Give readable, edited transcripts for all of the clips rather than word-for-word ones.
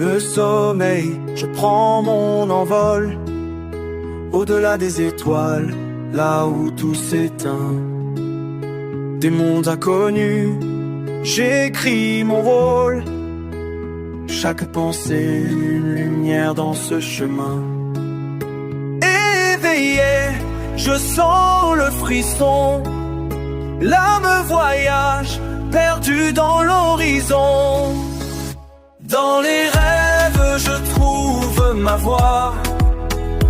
le sommeil, je prends mon envol, au-delà des étoiles, là où tout s'éteint. Des mondes inconnus, j'écris mon rôle. Chaque pensée, une lumière dans ce chemin. Éveillé, je sens le frisson. L'âme voyage, perdue dans l'horizon. Dans les rêves, je trouve ma voie.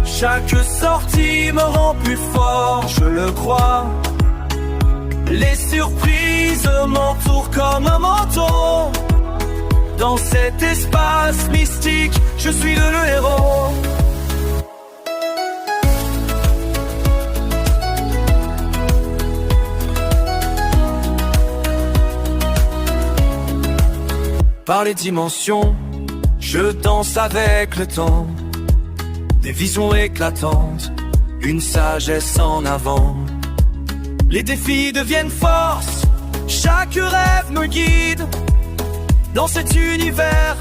Chaque sortie me rend plus fort, je le crois. Les surprises m'entourent comme un manteau. Dans cet espace mystique, je suis le héros. Par les dimensions, je danse avec le temps. Des visions éclatantes, une sagesse en avant. Les défis deviennent force, chaque rêve me guide. Dans cet univers,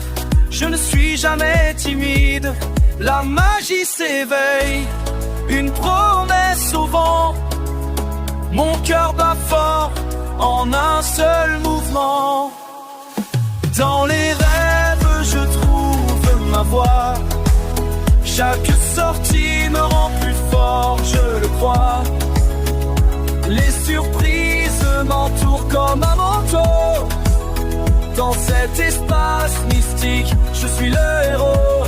je ne suis jamais timide. La magie s'éveille, une promesse au vent. Mon cœur bat fort, en un seul mouvement. Dans les rêves, je trouve ma voie. Chaque sortie me rend plus fort, je le crois. Les surprises m'entourent comme un manteau. Dans cet espace mystique, je suis le héros.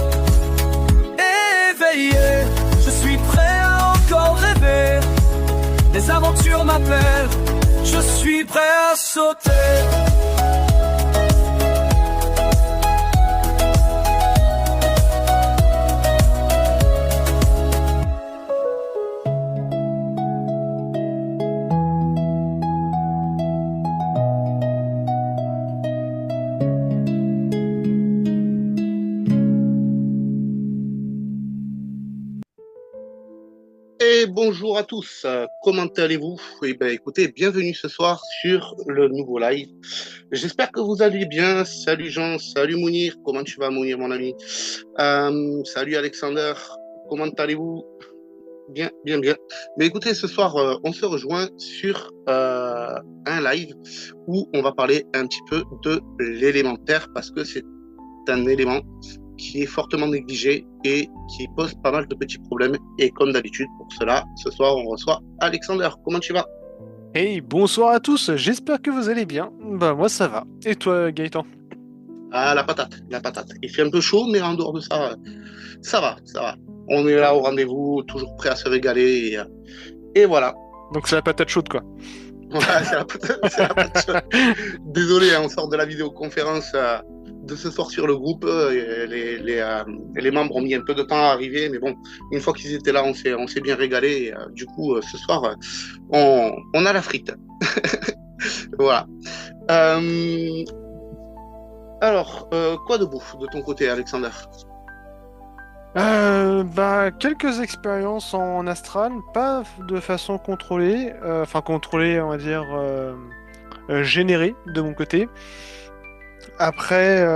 Éveillé, je suis prêt à encore rêver. Les aventures m'appellent, je suis prêt à sauter. Et bonjour à tous, comment allez-vous? Eh bien, écoutez, bienvenue ce soir sur le nouveau live. J'espère que vous allez bien. Salut Jean, salut Mounir, comment tu vas Mounir mon ami? Salut Alexander, comment allez-vous? Bien, bien, bien. Mais écoutez, ce soir, on se rejoint sur un live où on va parler un petit peu de l'élémentaire parce que c'est un élément qui est fortement négligé et qui pose pas mal de petits problèmes. Et comme d'habitude, pour cela, ce soir, on reçoit Alexander. Comment tu vas? Hey, bonsoir à tous, j'espère que vous allez bien. Bah moi ça va. Et toi Gaëtan? Ah, la patate, la patate. Il fait un peu chaud, mais en dehors de ça, ça va, ça va. On est là au rendez-vous, toujours prêt à se régaler. Et voilà. Donc c'est la patate chaude quoi. Ouais, c'est la patate, c'est la patate chaude. Désolé, hein, on sort de la vidéoconférence de ce soir sur le groupe. Les membres ont mis un peu de temps à arriver, mais bon, une fois qu'ils étaient là, on s'est bien régalé. Et, du coup, ce soir, on a la frite. Voilà. Alors, quoi de beau de ton côté, Alexander? Quelques expériences en astral, pas de façon contrôlée, enfin contrôlée on va dire générée de mon côté. Après,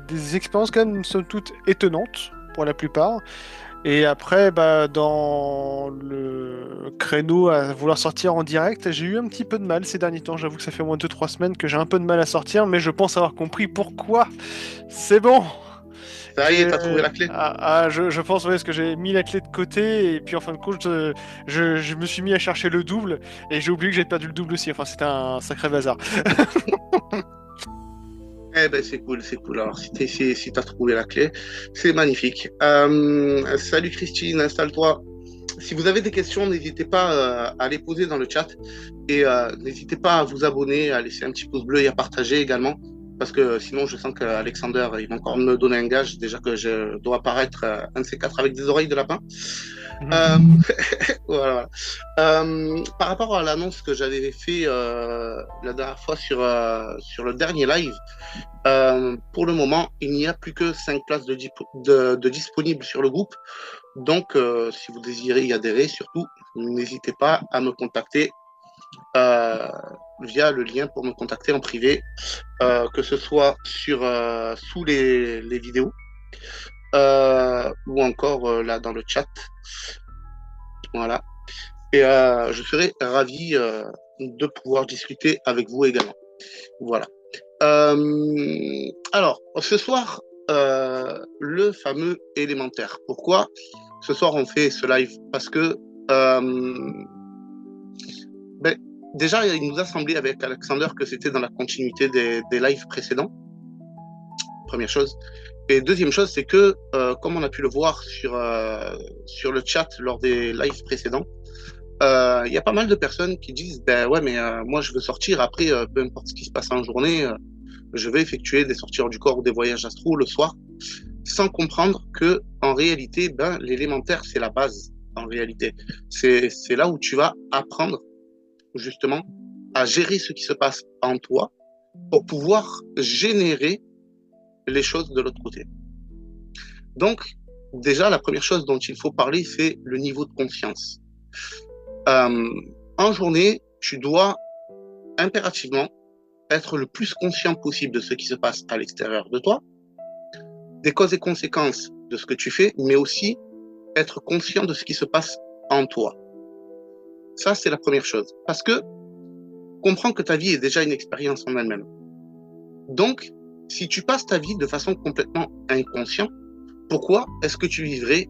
des expériences quand même somme toute étonnantes pour la plupart. Et après, dans le créneau à vouloir sortir en direct, j'ai eu un petit peu de mal ces derniers temps. J'avoue que ça fait au moins 2-3 semaines que j'ai un peu de mal à sortir, mais je pense avoir compris pourquoi. C'est bon! Ça y est, t'as trouvé la clé? Je pense, ouais, parce que j'ai mis la clé de côté, et puis en fin de compte, je me suis mis à chercher le double, et j'ai oublié que j'avais perdu le double aussi. Enfin, c'était un sacré bazar. Eh ben c'est cool, c'est cool. Alors si t'as trouvé la clé, c'est magnifique. Salut Christine, installe-toi. Si vous avez des questions, n'hésitez pas à les poser dans le chat et n'hésitez pas à vous abonner, à laisser un petit pouce bleu et à partager également. Parce que sinon, je sens qu'Alexander, il va encore me donner un gage, déjà que je dois apparaître un de ces quatre avec des oreilles de lapin. Voilà. Par rapport à l'annonce que j'avais fait la dernière fois sur le dernier live, pour le moment, il n'y a plus que 5 places de disponibles sur le groupe. Donc, si vous désirez y adhérer, surtout, n'hésitez pas à me contacter via le lien pour me contacter en privé, que ce soit sous les vidéos ou encore là dans le chat. Voilà. Et je serais ravi de pouvoir discuter avec vous également. Voilà. Alors, ce soir, le fameux élémentaire. Pourquoi ce soir on fait ce live? Parce que ben, déjà, il nous a semblé avec Alexander que c'était dans la continuité des lives précédents, première chose. Et deuxième chose, c'est que, comme on a pu le voir sur le chat lors des lives précédents, il y a pas mal de personnes qui disent, ben ouais, mais moi je veux sortir, après, peu importe ce qui se passe en journée, je vais effectuer des sorties hors du corps ou des voyages astro le soir, sans comprendre que en réalité, ben, l'élémentaire, c'est la base, en réalité. C'est là où tu vas apprendre justement à gérer ce qui se passe en toi pour pouvoir générer les choses de l'autre côté. Donc, déjà, la première chose dont il faut parler, c'est le niveau de conscience. En journée, tu dois impérativement être le plus conscient possible de ce qui se passe à l'extérieur de toi, des causes et conséquences de ce que tu fais, mais aussi être conscient de ce qui se passe en toi. Ça, c'est la première chose. Parce que comprends que ta vie est déjà une expérience en elle-même. Donc, si tu passes ta vie de façon complètement inconsciente, pourquoi est-ce que tu vivrais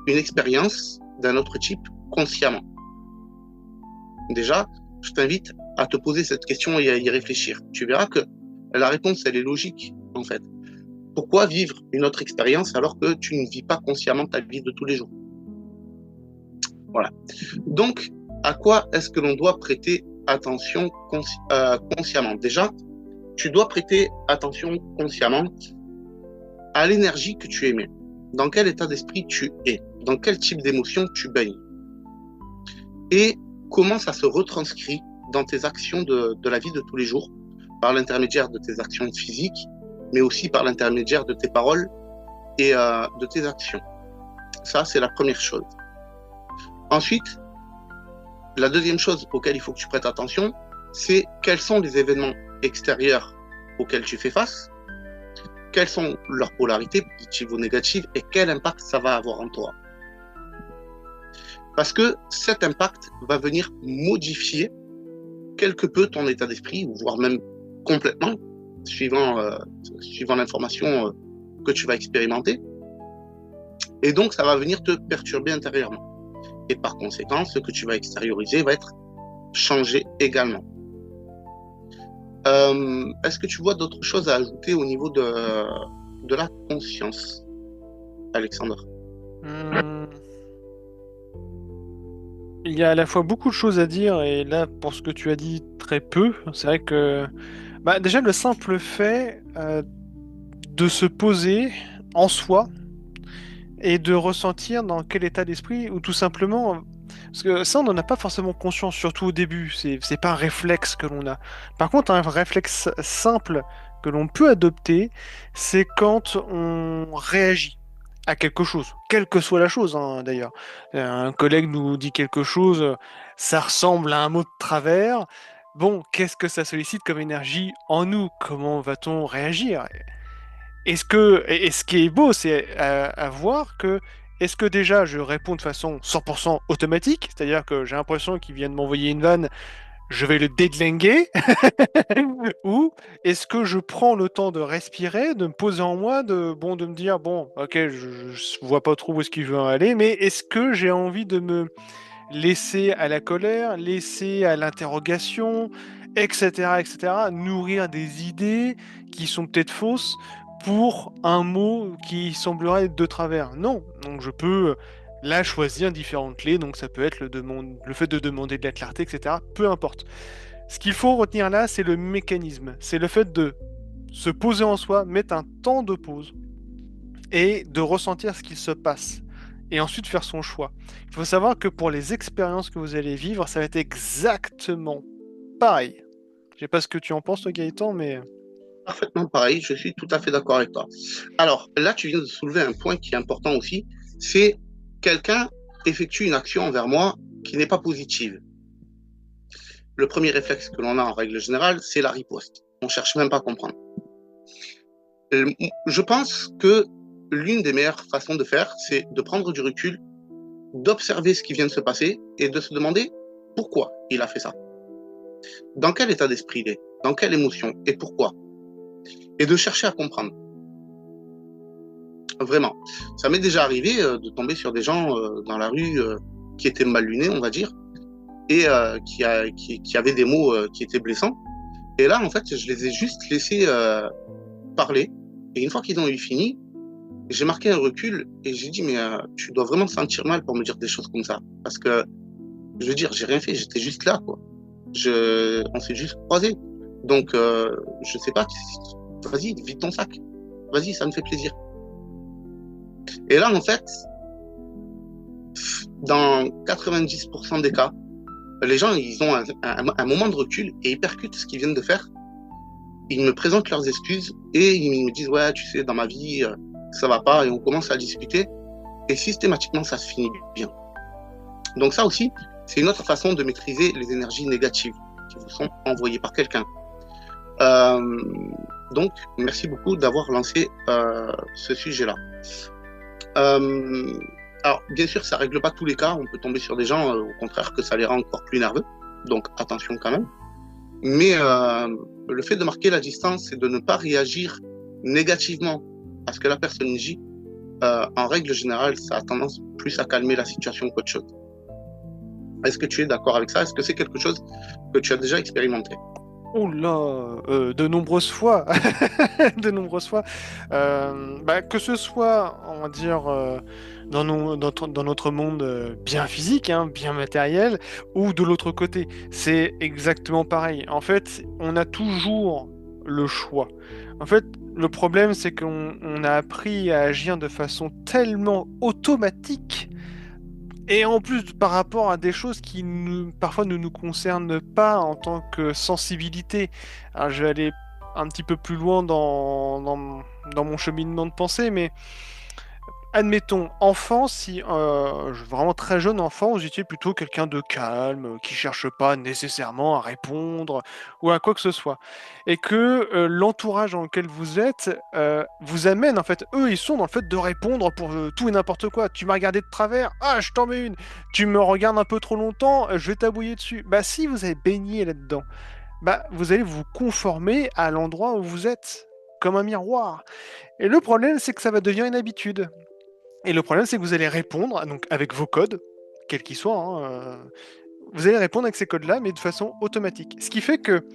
une expérience d'un autre type consciemment? Déjà, je t'invite à te poser cette question et à y réfléchir. Tu verras que la réponse, elle est logique, en fait. Pourquoi vivre une autre expérience alors que tu ne vis pas consciemment ta vie de tous les jours? Voilà. Donc, à quoi est-ce que l'on doit prêter attention consciemment? Déjà, tu dois prêter attention consciemment à l'énergie que tu émets. Dans quel état d'esprit tu es? Dans quel type d'émotion tu baignes? Et comment ça se retranscrit dans tes actions de la vie de tous les jours, par l'intermédiaire de tes actions physiques, mais aussi par l'intermédiaire de tes paroles et de tes actions. Ça, c'est la première chose. Ensuite, la deuxième chose auquel il faut que tu prêtes attention, c'est quels sont les événements extérieurs auxquels tu fais face, quelles sont leurs polarités, positives ou négatives, et quel impact ça va avoir en toi. Parce que cet impact va venir modifier quelque peu ton état d'esprit, voire même complètement, suivant l'information que tu vas expérimenter. Et donc, ça va venir te perturber intérieurement. Et par conséquent, ce que tu vas extérioriser va être changé également. Est-ce que tu vois d'autres choses à ajouter au niveau de la conscience, Alexandre? Il y a à la fois beaucoup de choses à dire, et là, pour ce que tu as dit, très peu. C'est vrai que déjà, le simple fait de se poser en soi et de ressentir dans quel état d'esprit, ou tout simplement, parce que ça, on n'en a pas forcément conscience, surtout au début, c'est pas un réflexe que l'on a. Par contre, un réflexe simple que l'on peut adopter, c'est quand on réagit à quelque chose, quelle que soit la chose, hein, d'ailleurs. Un collègue nous dit quelque chose, ça ressemble à un mot de travers. Bon, qu'est-ce que ça sollicite comme énergie en nous? Comment va-t-on réagir? Et ce qui est beau, c'est à voir que est-ce que déjà je réponds de façon 100% automatique, c'est-à-dire que j'ai l'impression qu'il vient de m'envoyer une vanne, je vais le dédlinguer, ou est-ce que je prends le temps de respirer, de me poser en moi, de me dire, bon, ok, je vois pas trop où est-ce qu'il veut en aller, mais est-ce que j'ai envie de me laisser à la colère, laisser à l'interrogation, etc., etc., nourrir des idées qui sont peut-être fausses pour un mot qui semblerait être de travers. Non, donc je peux là choisir différentes clés, donc ça peut être le fait de demander de la clarté, etc., peu importe. Ce qu'il faut retenir là, c'est le mécanisme, c'est le fait de se poser en soi, mettre un temps de pause et de ressentir ce qu'il se passe et ensuite faire son choix. Il faut savoir que pour les expériences que vous allez vivre, ça va être exactement pareil. Je sais pas ce que tu en penses, toi, Gaëtan, mais... Parfaitement pareil, je suis tout à fait d'accord avec toi. Alors là, tu viens de soulever un point qui est important aussi, c'est quelqu'un effectue une action envers moi qui n'est pas positive. Le premier réflexe que l'on a en règle générale, c'est la riposte. On cherche même pas à comprendre. Je pense que l'une des meilleures façons de faire, c'est de prendre du recul, d'observer ce qui vient de se passer et de se demander pourquoi il a fait ça. Dans quel état d'esprit il est, dans quelle émotion et pourquoi. Et de chercher à comprendre. Vraiment. Ça m'est déjà arrivé de tomber sur des gens dans la rue qui étaient mal lunés, on va dire, et qui avaient des mots qui étaient blessants. Et là, en fait, je les ai juste laissés parler. Et une fois qu'ils ont eu fini, j'ai marqué un recul et j'ai dit, mais tu dois vraiment te sentir mal pour me dire des choses comme ça. Parce que, je veux dire, j'ai rien fait, j'étais juste là, quoi. On s'est juste croisés. Donc, je sais pas, vas-y, vide ton sac. Vas-y, ça me fait plaisir. Et là, en fait, dans 90% des cas, les gens, ils ont un moment de recul et ils percutent ce qu'ils viennent de faire. Ils me présentent leurs excuses et ils me disent, ouais, tu sais, dans ma vie, ça va pas, et on commence à discuter. Et systématiquement, ça se finit bien. Donc ça aussi, c'est une autre façon de maîtriser les énergies négatives qui vous sont envoyées par quelqu'un. Donc, merci beaucoup d'avoir lancé ce sujet-là. Alors, bien sûr, ça règle pas tous les cas. On peut tomber sur des gens, au contraire, que ça les rend encore plus nerveux. Donc, attention quand même. Mais le fait de marquer la distance et de ne pas réagir négativement à ce que la personne dit, en règle générale, ça a tendance plus à calmer la situation qu'autre chose. Est-ce que tu es d'accord avec ça? Est-ce que c'est quelque chose que tu as déjà expérimenté? Oh là, de nombreuses fois, de nombreuses fois. Que ce soit, on va dire, dans notre monde bien physique, hein, bien matériel, ou de l'autre côté, c'est exactement pareil. En fait, on a toujours le choix. En fait, le problème, c'est qu'on a appris à agir de façon tellement automatique. Et en plus, par rapport à des choses qui parfois ne nous concernent pas en tant que sensibilité. Alors, je vais aller un petit peu plus loin dans mon cheminement de pensée, mais admettons, enfant, si vraiment très jeune enfant, vous étiez plutôt quelqu'un de calme, qui cherche pas nécessairement à répondre ou à quoi que ce soit, et que l'entourage dans lequel vous êtes vous amène, en fait, eux, ils sont dans le fait de répondre pour tout et n'importe quoi. Tu m'as regardé de travers, ah, je t'en mets une. Tu me regardes un peu trop longtemps, je vais t'abouiller dessus. Bah, si vous avez baigné là-dedans, bah, vous allez vous conformer à l'endroit où vous êtes, comme un miroir. Et le problème, c'est que ça va devenir une habitude. Et le problème, c'est que vous allez répondre donc avec vos codes, quels qu'ils soient, hein, vous allez répondre avec ces codes-là, mais de façon automatique. Ce qui fait que,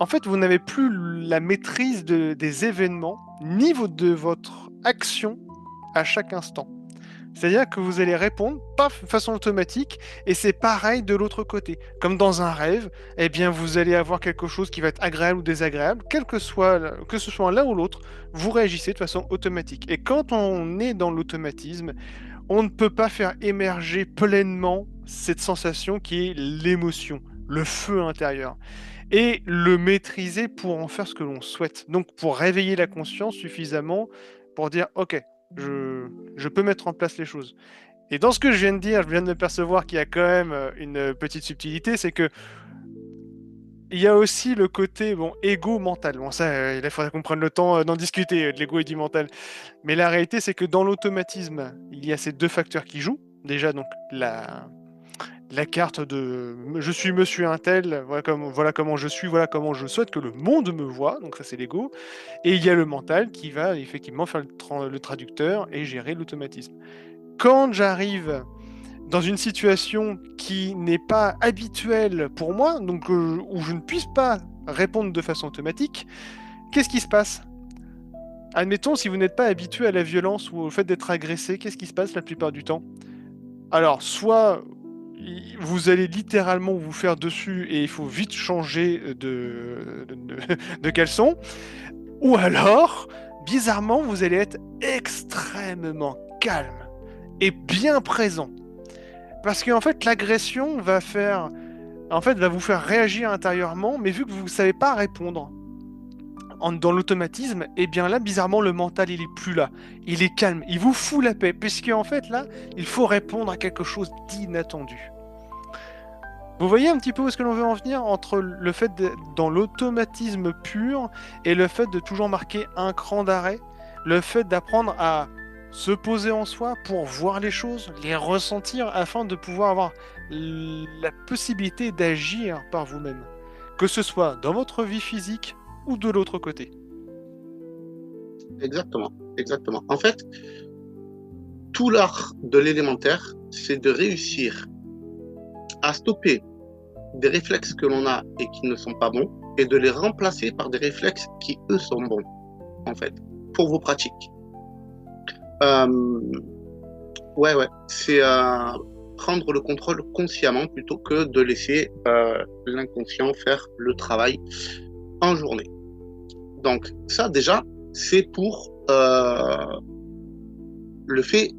en fait, vous n'avez plus la maîtrise des événements, ni de votre action à chaque instant. C'est-à-dire que vous allez répondre, paf, de façon automatique, et c'est pareil de l'autre côté. Comme dans un rêve, eh bien, vous allez avoir quelque chose qui va être agréable ou désagréable, que ce soit l'un ou l'autre, vous réagissez de façon automatique. Et quand on est dans l'automatisme, on ne peut pas faire émerger pleinement cette sensation qui est l'émotion, le feu intérieur, et le maîtriser pour en faire ce que l'on souhaite. Donc, pour réveiller la conscience suffisamment pour dire, ok, je peux mettre en place les choses. Et dans ce que je viens de dire, je viens de me percevoir qu'il y a quand même une petite subtilité, c'est que il y a aussi le côté égo mental. Bon, ça, il faudrait qu'on prenne le temps d'en discuter, de l'ego et du mental. Mais la réalité, c'est que dans l'automatisme, il y a ces deux facteurs qui jouent. Déjà, donc, la carte de je suis monsieur untel, voilà comment je suis, voilà comment je souhaite que le monde me voit, donc ça c'est l'ego, et il y a le mental qui va effectivement faire le traducteur et gérer l'automatisme. Quand j'arrive dans une situation qui n'est pas habituelle pour moi, donc où je ne puisse pas répondre de façon automatique, qu'est-ce qui se passe? Admettons, si vous n'êtes pas habitué à la violence ou au fait d'être agressé, qu'est-ce qui se passe la plupart du temps? Alors, soit vous allez littéralement vous faire dessus et il faut vite changer de caleçon, ou alors, bizarrement, vous allez être extrêmement calme et bien présent. Parce qu'en fait, l'agression va vous faire réagir intérieurement, mais vu que vous ne savez pas répondre dans l'automatisme, et bien là, bizarrement, le mental, il est plus là. Il est calme, il vous fout la paix, puisque en fait, là, il faut répondre à quelque chose d'inattendu. Vous voyez un petit peu où est-ce que l'on veut en venir entre le fait dans l'automatisme pur et le fait de toujours marquer un cran d'arrêt, le fait d'apprendre à se poser en soi pour voir les choses, les ressentir, afin de pouvoir avoir la possibilité d'agir par vous-même. Que ce soit dans votre vie physique ou de l'autre côté. Exactement, exactement. En fait, tout l'art de l'élémentaire, c'est de réussir à stopper des réflexes que l'on a et qui ne sont pas bons et de les remplacer par des réflexes qui, eux, sont bons, en fait, pour vos pratiques. Ouais, c'est prendre le contrôle consciemment plutôt que de laisser l'inconscient faire le travail en journée. Donc, ça, déjà, c'est pour le fait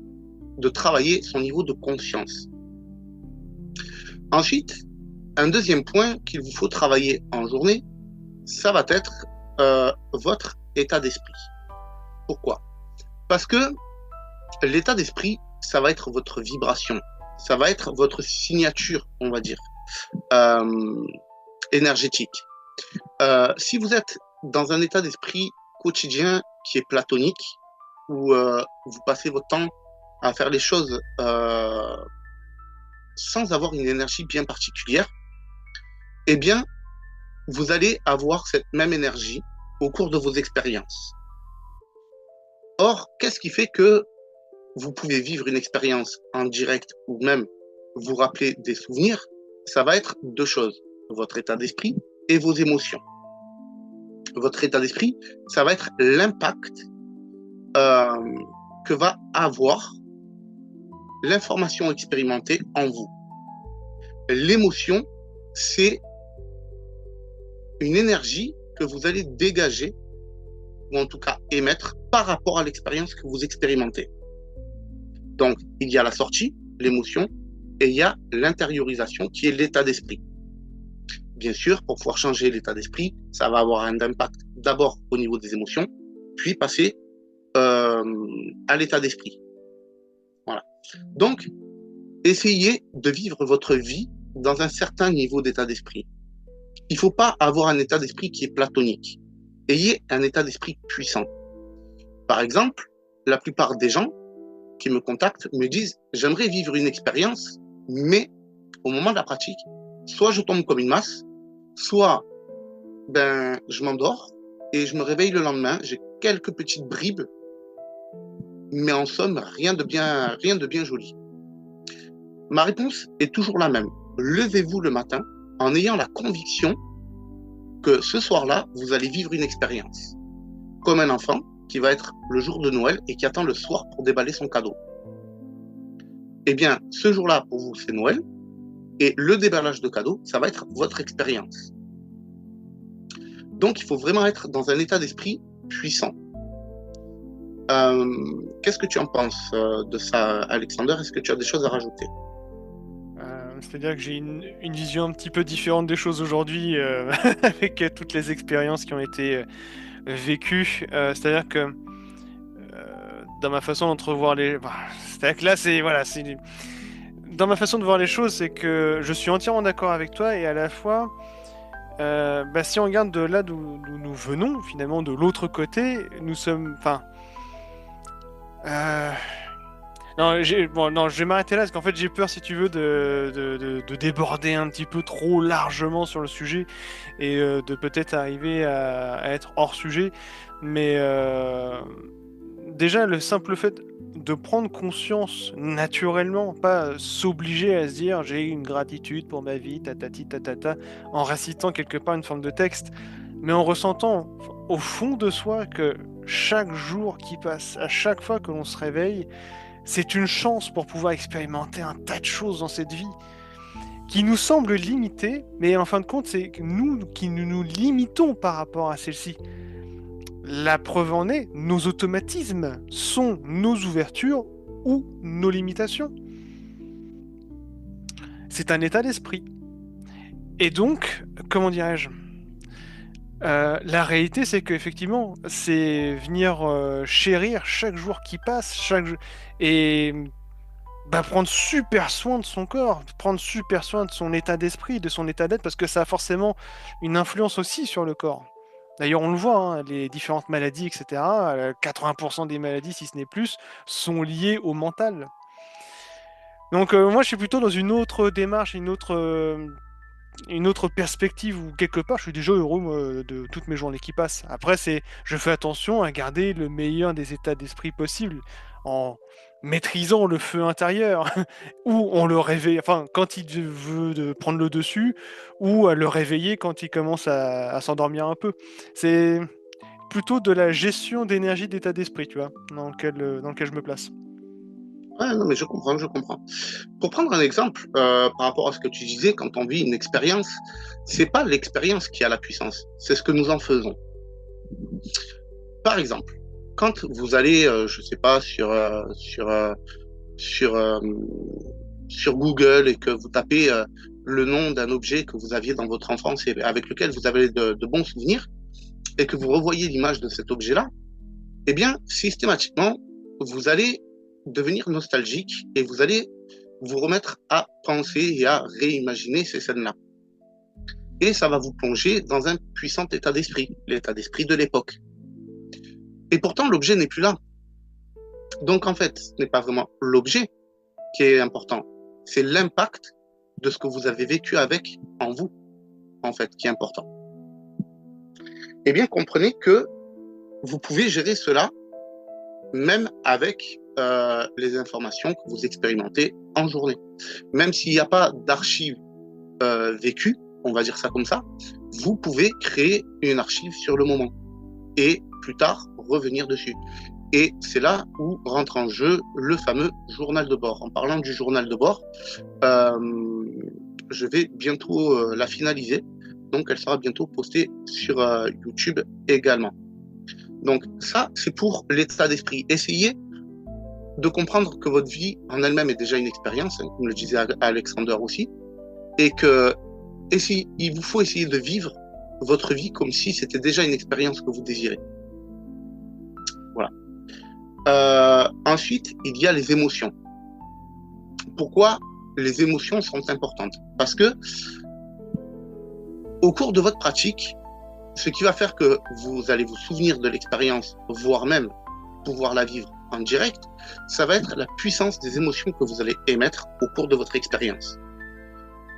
de travailler son niveau de conscience. Ensuite, un deuxième point qu'il vous faut travailler en journée, ça va être votre état d'esprit. Pourquoi? Parce que l'état d'esprit, ça va être votre vibration, ça va être votre signature, on va dire, énergétique. Si vous êtes dans un état d'esprit quotidien qui est platonique, où vous passez votre temps à faire les choses sans avoir une énergie bien particulière, eh bien, vous allez avoir cette même énergie au cours de vos expériences. Or, qu'est-ce qui fait que vous pouvez vivre une expérience en direct ou même vous rappeler des souvenirs? Ça va être deux choses, votre état d'esprit et vos émotions. Votre état d'esprit, ça va être l'impact que va avoir l'information expérimentée en vous. L'émotion, c'est une énergie que vous allez dégager, ou en tout cas émettre, par rapport à l'expérience que vous expérimentez. Donc, il y a la sortie, l'émotion, et il y a l'intériorisation, qui est l'état d'esprit. Bien sûr, pour pouvoir changer l'état d'esprit, ça va avoir un impact d'abord au niveau des émotions, puis passer à l'état d'esprit. Voilà. Donc, essayez de vivre votre vie dans un certain niveau d'état d'esprit. Il ne faut pas avoir un état d'esprit qui est platonique. Ayez un état d'esprit puissant. Par exemple, la plupart des gens qui me contactent me disent « J'aimerais vivre une expérience, mais au moment de la pratique, soit je tombe comme une masse, soit je m'endors et je me réveille le lendemain, j'ai quelques petites bribes, mais en somme, rien de bien joli. » Ma réponse est toujours la même. Levez-vous le matin en ayant la conviction que ce soir-là, vous allez vivre une expérience. Comme un enfant qui va être le jour de Noël et qui attend le soir pour déballer son cadeau. Eh bien, ce jour-là, pour vous, c'est Noël. Et le déballage de cadeaux, ça va être votre expérience. Donc, il faut vraiment être dans un état d'esprit puissant. Qu'est-ce que tu en penses de ça, Alexander? Est-ce que tu as des choses à rajouter? C'est-à-dire que j'ai une vision un petit peu différente des choses aujourd'hui avec toutes les expériences qui ont été vécues. C'est-à-dire que dans ma façon d'entrevoir les... c'est-à-dire que là, c'est... Dans ma façon de voir les choses, c'est que je suis entièrement d'accord avec toi et à la fois, si on regarde de là d'où nous venons, finalement, de l'autre côté, nous sommes... Non, je vais m'arrêter là parce qu'en fait j'ai peur, si tu veux, de déborder un petit peu trop largement sur le sujet et de peut-être arriver à être hors sujet. Mais déjà, le simple fait de prendre conscience naturellement, pas s'obliger à se dire j'ai une gratitude pour ma vie, tatati tatata, en récitant quelque part une forme de texte, mais en ressentant au fond de soi que chaque jour qui passe, à chaque fois que l'on se réveille, c'est une chance pour pouvoir expérimenter un tas de choses dans cette vie qui nous semblent limitées, mais en fin de compte, c'est nous qui nous limitons par rapport à celle-ci. La preuve en est, nos automatismes sont nos ouvertures ou nos limitations. C'est un état d'esprit. Et donc, comment dirais-je, la réalité, c'est qu'effectivement, c'est venir chérir chaque jour qui passe, et prendre super soin de son corps, prendre super soin de son état d'esprit, de son état d'être, parce que ça a forcément une influence aussi sur le corps. D'ailleurs, on le voit, hein, les différentes maladies, etc., 80% des maladies, si ce n'est plus, sont liées au mental. Donc moi, je suis plutôt dans une autre démarche, une autre perspective où quelque part, je suis déjà heureux moi, de toutes mes journées qui passent. Après, je fais attention à garder le meilleur des états d'esprit possibles en maîtrisant le feu intérieur, ou on le réveille, enfin, quand il veut prendre le dessus, ou à le réveiller quand il commence à s'endormir un peu. C'est plutôt de la gestion d'énergie d'état d'esprit, tu vois, dans lequel je me place. Ouais, non, mais je comprends, je comprends. Pour prendre un exemple, par rapport à ce que tu disais, quand on vit une expérience, c'est pas l'expérience qui a la puissance, c'est ce que nous en faisons. Par exemple, quand vous allez, je sais pas, sur, euh, sur Google et que vous tapez le nom d'un objet que vous aviez dans votre enfance et avec lequel vous avez de bons souvenirs, et que vous revoyez l'image de cet objet-là, eh bien, systématiquement, vous allez devenir nostalgique et vous allez vous remettre à penser et à réimaginer ces scènes-là. Et ça va vous plonger dans un puissant état d'esprit, l'état d'esprit de l'époque. Et pourtant, l'objet n'est plus là. Donc, en fait, ce n'est pas vraiment l'objet qui est important, c'est l'impact de ce que vous avez vécu avec en vous, en fait, qui est important. Eh bien, comprenez que vous pouvez gérer cela même avec les informations que vous expérimentez en journée. Même s'il n'y a pas d'archives vécues, on va dire ça comme ça, vous pouvez créer une archive sur le moment et plus tard revenir dessus. Et c'est là où rentre en jeu le fameux journal de bord. En parlant du journal de bord, je vais bientôt la finaliser. Donc, elle sera bientôt postée sur YouTube également. Donc, ça, c'est pour l'état d'esprit. Essayez de comprendre que votre vie en elle-même est déjà une expérience, hein, comme le disait Alexander aussi, et que il vous faut essayer de vivre votre vie comme si c'était déjà une expérience que vous désirez. Voilà. Ensuite, il y a les émotions. Pourquoi les émotions sont importantes? Parce que au cours de votre pratique, ce qui va faire que vous allez vous souvenir de l'expérience, voire même pouvoir la vivre en direct, ça va être la puissance des émotions que vous allez émettre au cours de votre expérience.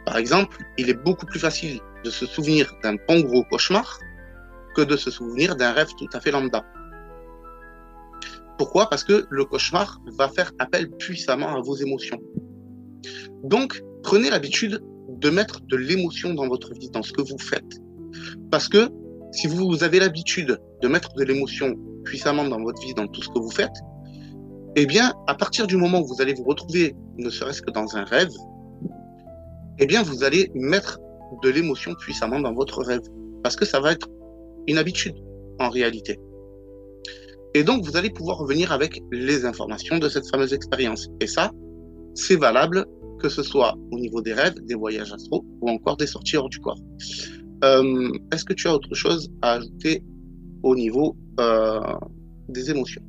Par exemple, il est beaucoup plus facile de se souvenir d'un bon gros cauchemar que de se souvenir d'un rêve tout à fait lambda. Pourquoi? Parce que le cauchemar va faire appel puissamment à vos émotions. Donc, prenez l'habitude de mettre de l'émotion dans votre vie, dans ce que vous faites. Parce que si vous avez l'habitude de mettre de l'émotion puissamment dans votre vie, dans tout ce que vous faites, eh bien, à partir du moment où vous allez vous retrouver, ne serait-ce que dans un rêve, eh bien, vous allez mettre de l'émotion puissamment dans votre rêve. Parce que ça va être une habitude, en réalité. Et donc, vous allez pouvoir revenir avec les informations de cette fameuse expérience. Et ça, c'est valable que ce soit au niveau des rêves, des voyages astraux ou encore des sorties hors du corps. Est-ce que tu as autre chose à ajouter au niveau des émotions?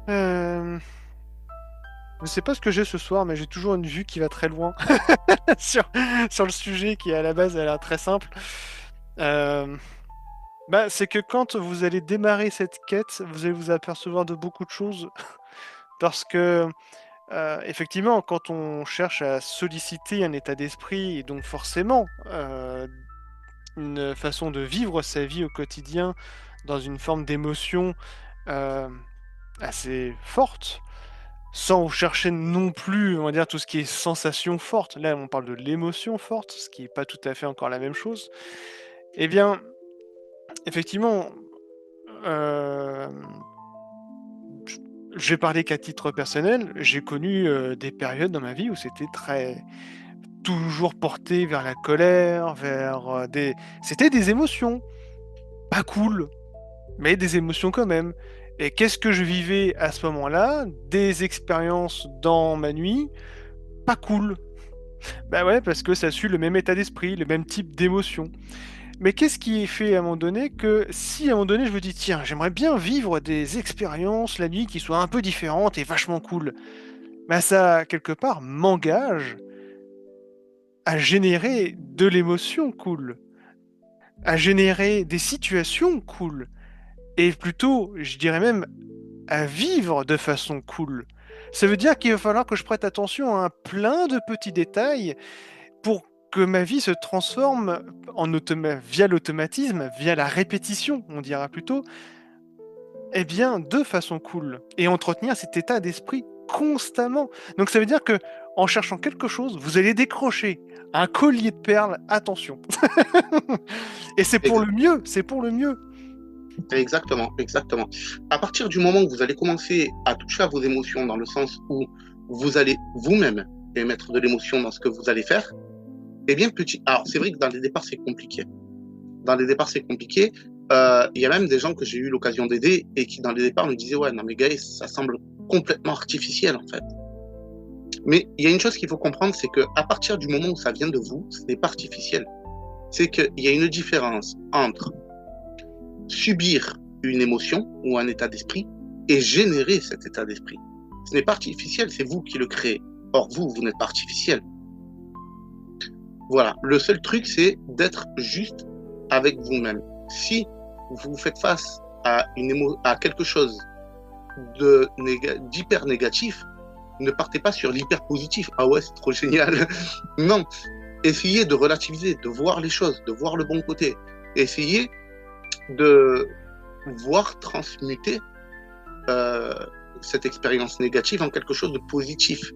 Je ne sais pas ce que j'ai ce soir, mais j'ai toujours une vue qui va très loin sur, sur le sujet qui, à la base, a l'air très simple. C'est que quand vous allez démarrer cette quête, vous allez vous apercevoir de beaucoup de choses. Parce que, effectivement, quand on cherche à solliciter un état d'esprit, et donc forcément une façon de vivre sa vie au quotidien dans une forme d'émotion euh, assez forte, sans chercher non plus, on va dire, tout ce qui est sensation forte. Là, on parle de l'émotion forte, ce qui n'est pas tout à fait encore la même chose. Eh bien, effectivement, euh, je vais parler qu'à titre personnel, j'ai connu des périodes dans ma vie où c'était toujours porté vers la colère, vers C'était des émotions, pas cool, mais des émotions quand même. Et qu'est-ce que je vivais à ce moment-là? Des expériences dans ma nuit, pas cool. Bah ouais, parce que ça suit le même état d'esprit, le même type d'émotion. Mais qu'est-ce qui fait à un moment donné que si à un moment donné je me dis tiens, j'aimerais bien vivre des expériences la nuit qui soient un peu différentes et vachement cool, bah ça quelque part m'engage à générer de l'émotion cool. à générer des situations cool, et plutôt, je dirais même, à vivre de façon cool. Ça veut dire qu'il va falloir que je prête attention à plein de petits détails pour que ma vie se transforme via l'automatisme, via la répétition, on dira plutôt, eh bien, de façon cool. Et entretenir cet état d'esprit constamment. Donc ça veut dire que en cherchant quelque chose, vous allez décrocher un collier de perles, attention. Et c'est pour Ex- le mieux, c'est pour le mieux. Exactement, exactement. À partir du moment où vous allez commencer à toucher à vos émotions dans le sens où vous allez vous-même émettre de l'émotion dans ce que vous allez faire, eh bien, Alors, c'est vrai que dans les départs, c'est compliqué. Dans les départs, c'est compliqué. Il y a même des gens que j'ai eu l'occasion d'aider et qui, dans les départs, me disaient, ouais, non, mais gars, ça semble complètement artificiel, en fait. Mais il y a une chose qu'il faut comprendre, c'est que à partir du moment où ça vient de vous, ce n'est pas artificiel. C'est qu'il y a une différence entre subir une émotion ou un état d'esprit et générer cet état d'esprit. Ce n'est pas artificiel, c'est vous qui le créez. Or, vous n'êtes pas artificiel. Voilà. Le seul truc, c'est d'être juste avec vous-même. Si vous faites face à quelque chose d'hyper négatif, ne partez pas sur l'hyper positif. Ah ouais, c'est trop génial. Non. Essayez de relativiser, de voir les choses, de voir le bon côté. Essayez de voir transmuter cette expérience négative en quelque chose de positif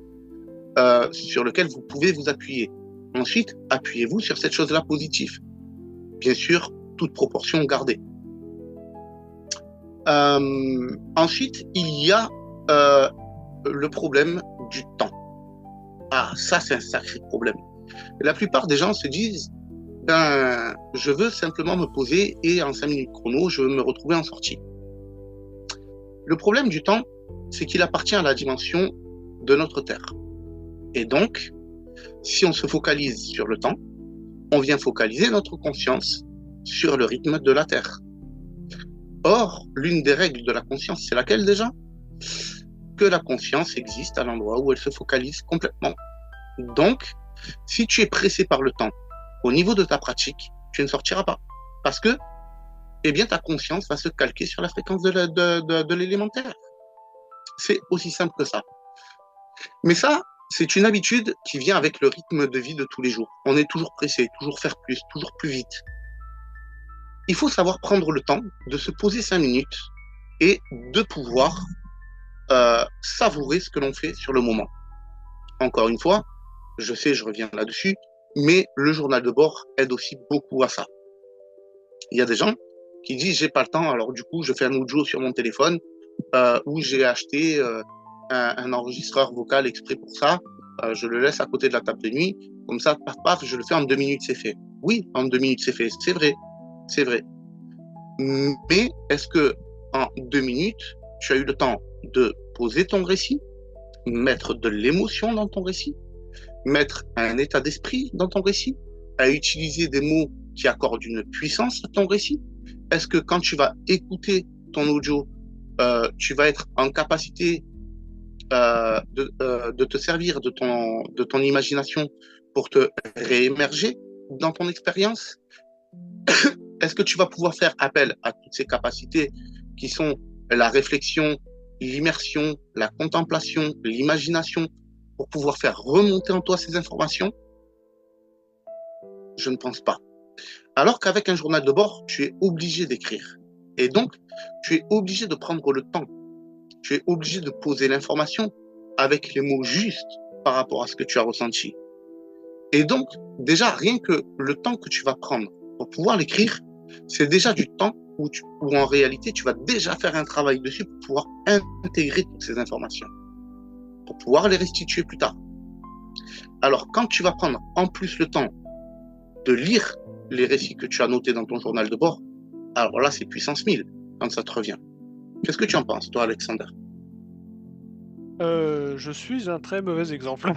sur lequel vous pouvez vous appuyer. Ensuite, appuyez-vous sur cette chose-là positive. Bien sûr, toute proportion gardée. Ensuite, il y a le problème du temps. Ah, ça, c'est un sacré problème. La plupart des gens se disent, ben, je veux simplement me poser et en 5 minutes chrono, je veux me retrouver en sortie. Le problème du temps, c'est qu'il appartient à la dimension de notre Terre. Et donc, si on se focalise sur le temps, on vient focaliser notre conscience sur le rythme de la Terre. Or, l'une des règles de la conscience, c'est laquelle déjà? Que la conscience existe à l'endroit où elle se focalise complètement. Donc, si tu es pressé par le temps, au niveau de ta pratique, tu ne sortiras pas. Parce que, eh bien, ta conscience va se calquer sur la fréquence de l'élémentaire. C'est aussi simple que ça. Mais ça, c'est une habitude qui vient avec le rythme de vie de tous les jours. On est toujours pressé, toujours faire plus, toujours plus vite. Il faut savoir prendre le temps de se poser 5 minutes et de pouvoir savourer ce que l'on fait sur le moment. Encore une fois, je sais, je reviens là-dessus, mais le journal de bord aide aussi beaucoup à ça. Il y a des gens qui disent j'ai pas le temps, alors du coup je fais un audio sur mon téléphone ou j'ai acheté un enregistreur vocal exprès pour ça, je le laisse à côté de la table de nuit, comme ça, paf, paf, je le fais en 2 minutes, c'est fait. Oui, en 2 minutes, c'est fait, c'est vrai, c'est vrai. Mais est-ce que en 2 minutes, tu as eu le temps de poser ton récit, mettre de l'émotion dans ton récit, mettre un état d'esprit dans ton récit, à utiliser des mots qui accordent une puissance à ton récit? Est-ce que quand tu vas écouter ton audio, tu vas être en capacité de te servir de ton imagination pour te réémerger dans ton expérience? Est-ce que tu vas pouvoir faire appel à toutes ces capacités qui sont la réflexion, l'immersion, la contemplation, l'imagination, pour pouvoir faire remonter en toi ces informations? Je ne pense pas. Alors qu'avec un journal de bord, tu es obligé d'écrire. Et donc, tu es obligé de prendre le temps. Tu es obligé de poser l'information avec les mots justes par rapport à ce que tu as ressenti. Et donc, déjà, rien que le temps que tu vas prendre pour pouvoir l'écrire, c'est déjà du temps où en réalité, tu vas déjà faire un travail dessus pour pouvoir intégrer toutes ces informations, pour pouvoir les restituer plus tard. Alors, quand tu vas prendre en plus le temps de lire les récits que tu as notés dans ton journal de bord, alors là, c'est puissance 1000 quand ça te revient. Qu'est-ce que tu en penses, toi, Alexander? Je suis un très mauvais exemple.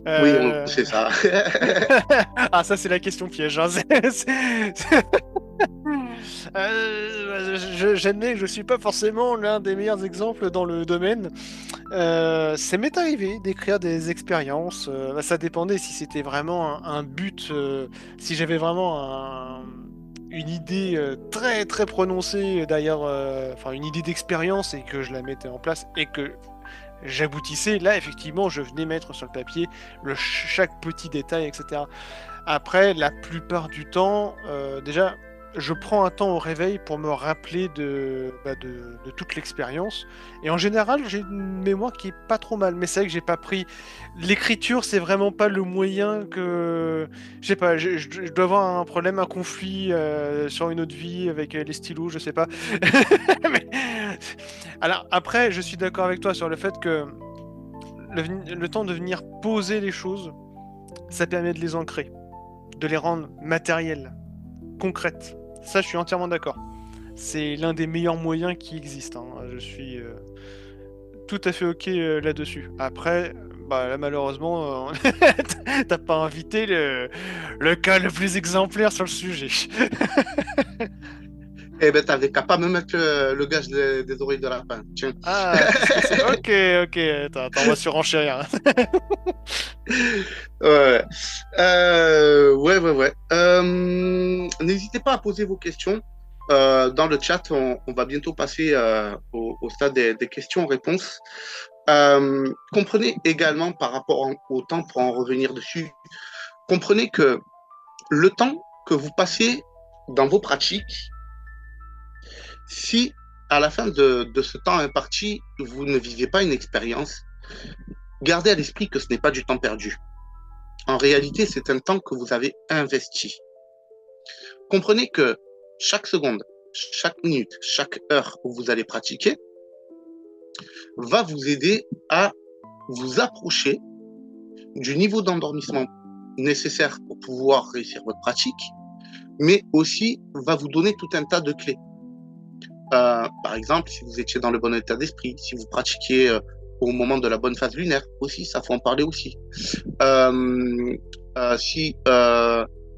Oui, c'est ça. Ah, ça, c'est la question piège, hein. J'admets que je suis pas forcément l'un des meilleurs exemples dans le domaine. Ça m'est arrivé d'écrire des expériences. Ça dépendait si c'était vraiment un but, si j'avais vraiment une idée très très prononcée derrière, enfin une idée d'expérience et que je la mettais en place et que j'aboutissais. Là, effectivement, je venais mettre sur le papier chaque petit détail, etc. Après, la plupart du temps, déjà, je prends un temps au réveil pour me rappeler de toute l'expérience. Et en général, j'ai une mémoire qui est pas trop mal. Mais c'est vrai que j'ai pas pris. L'écriture, c'est vraiment pas le moyen que. Je sais pas, je dois avoir un problème, un conflit sur une autre vie avec les stylos, je sais pas. Mais- Alors, après, je suis d'accord avec toi sur le fait que le temps de venir poser les choses, ça permet de les ancrer, de les rendre matérielles, concrètes. Ça, je suis entièrement d'accord. C'est l'un des meilleurs moyens qui existent, hein. Je suis tout à fait OK là-dessus. Après, bah, là, malheureusement, t'as pas invité le cas le plus exemplaire sur le sujet. Eh ben, t'avais qu'à pas me mettre le gage des oreilles de lapin. Tiens. Ah, qu'est-ce que c'est? Ok, ok, attends, on va surenchérir, hein. Ouais, ouais. N'hésitez pas à poser vos questions. Dans le chat, on va bientôt passer au stade des questions-réponses. Comprenez également par rapport au temps, pour en revenir dessus, comprenez que le temps que vous passez dans vos pratiques, si à la fin de ce temps imparti, vous ne vivez pas une expérience, gardez à l'esprit que ce n'est pas du temps perdu. En réalité, c'est un temps que vous avez investi. Comprenez que chaque seconde, chaque minute, chaque heure où vous allez pratiquer va vous aider à vous approcher du niveau d'endormissement nécessaire pour pouvoir réussir votre pratique, mais aussi va vous donner tout un tas de clés. Par exemple, si vous étiez dans le bon état d'esprit, si vous pratiquiez au moment de la bonne phase lunaire aussi, ça faut en parler aussi. Si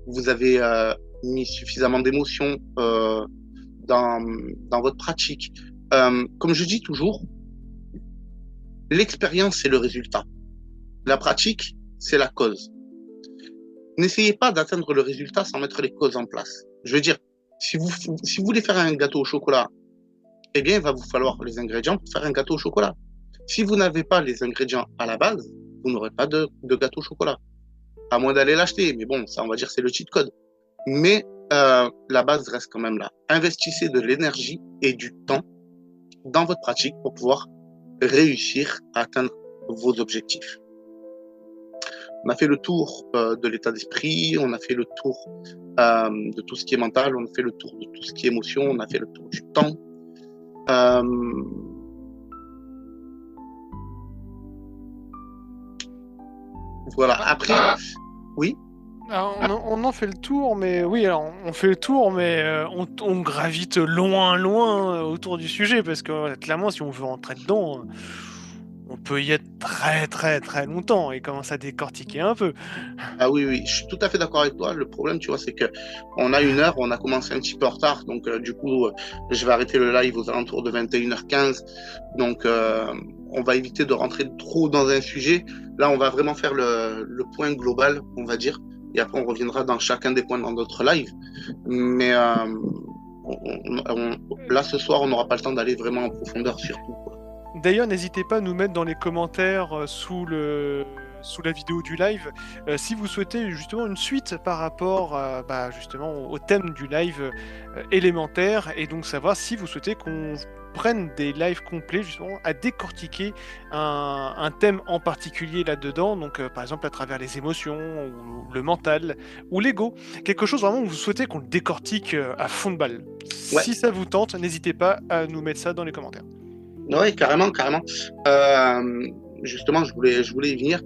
vous avez mis suffisamment d'émotions dans votre pratique. Comme je dis toujours, l'expérience, c'est le résultat. La pratique, c'est la cause. N'essayez pas d'atteindre le résultat sans mettre les causes en place. Je veux dire, si vous voulez faire un gâteau au chocolat, eh bien, il va vous falloir les ingrédients pour faire un gâteau au chocolat. Si vous n'avez pas les ingrédients à la base, vous n'aurez pas de gâteau au chocolat. À moins d'aller l'acheter, mais bon, ça, on va dire, c'est le cheat code. Mais la base reste quand même là. Investissez de l'énergie et du temps dans votre pratique pour pouvoir réussir à atteindre vos objectifs. On a fait le tour de l'état d'esprit, on a fait le tour de tout ce qui est mental, on a fait le tour de tout ce qui est émotion, on a fait le tour du temps. Voilà. Après, oui. Alors, on en fait le tour, mais oui, alors on fait le tour, mais on gravite loin, loin autour du sujet, parce que clairement, si on veut rentrer dedans, on peut y être très, très, très longtemps et commencer à décortiquer un peu. Ah oui, je suis tout à fait d'accord avec toi. Le problème, tu vois, c'est que on a 1 heure, on a commencé un petit peu en retard, donc du coup, je vais arrêter le live aux alentours de 21h15. Donc, on va éviter de rentrer trop dans un sujet. Là, on va vraiment faire le point global, on va dire, et après, on reviendra dans chacun des points dans d'autres lives. Mais là, ce soir, on n'aura pas le temps d'aller vraiment en profondeur sur tout, quoi. D'ailleurs, n'hésitez pas à nous mettre dans les commentaires sous la vidéo du live si vous souhaitez justement une suite par rapport justement au thème du live élémentaire, et donc savoir si vous souhaitez qu'on prenne des lives complets justement à décortiquer un thème en particulier là-dedans, donc par exemple à travers les émotions ou le mental ou l'ego, quelque chose vraiment où vous souhaitez qu'on le décortique à fond de balle. Ouais. Si ça vous tente, n'hésitez pas à nous mettre ça dans les commentaires. Oui, carrément. Justement, je voulais y venir.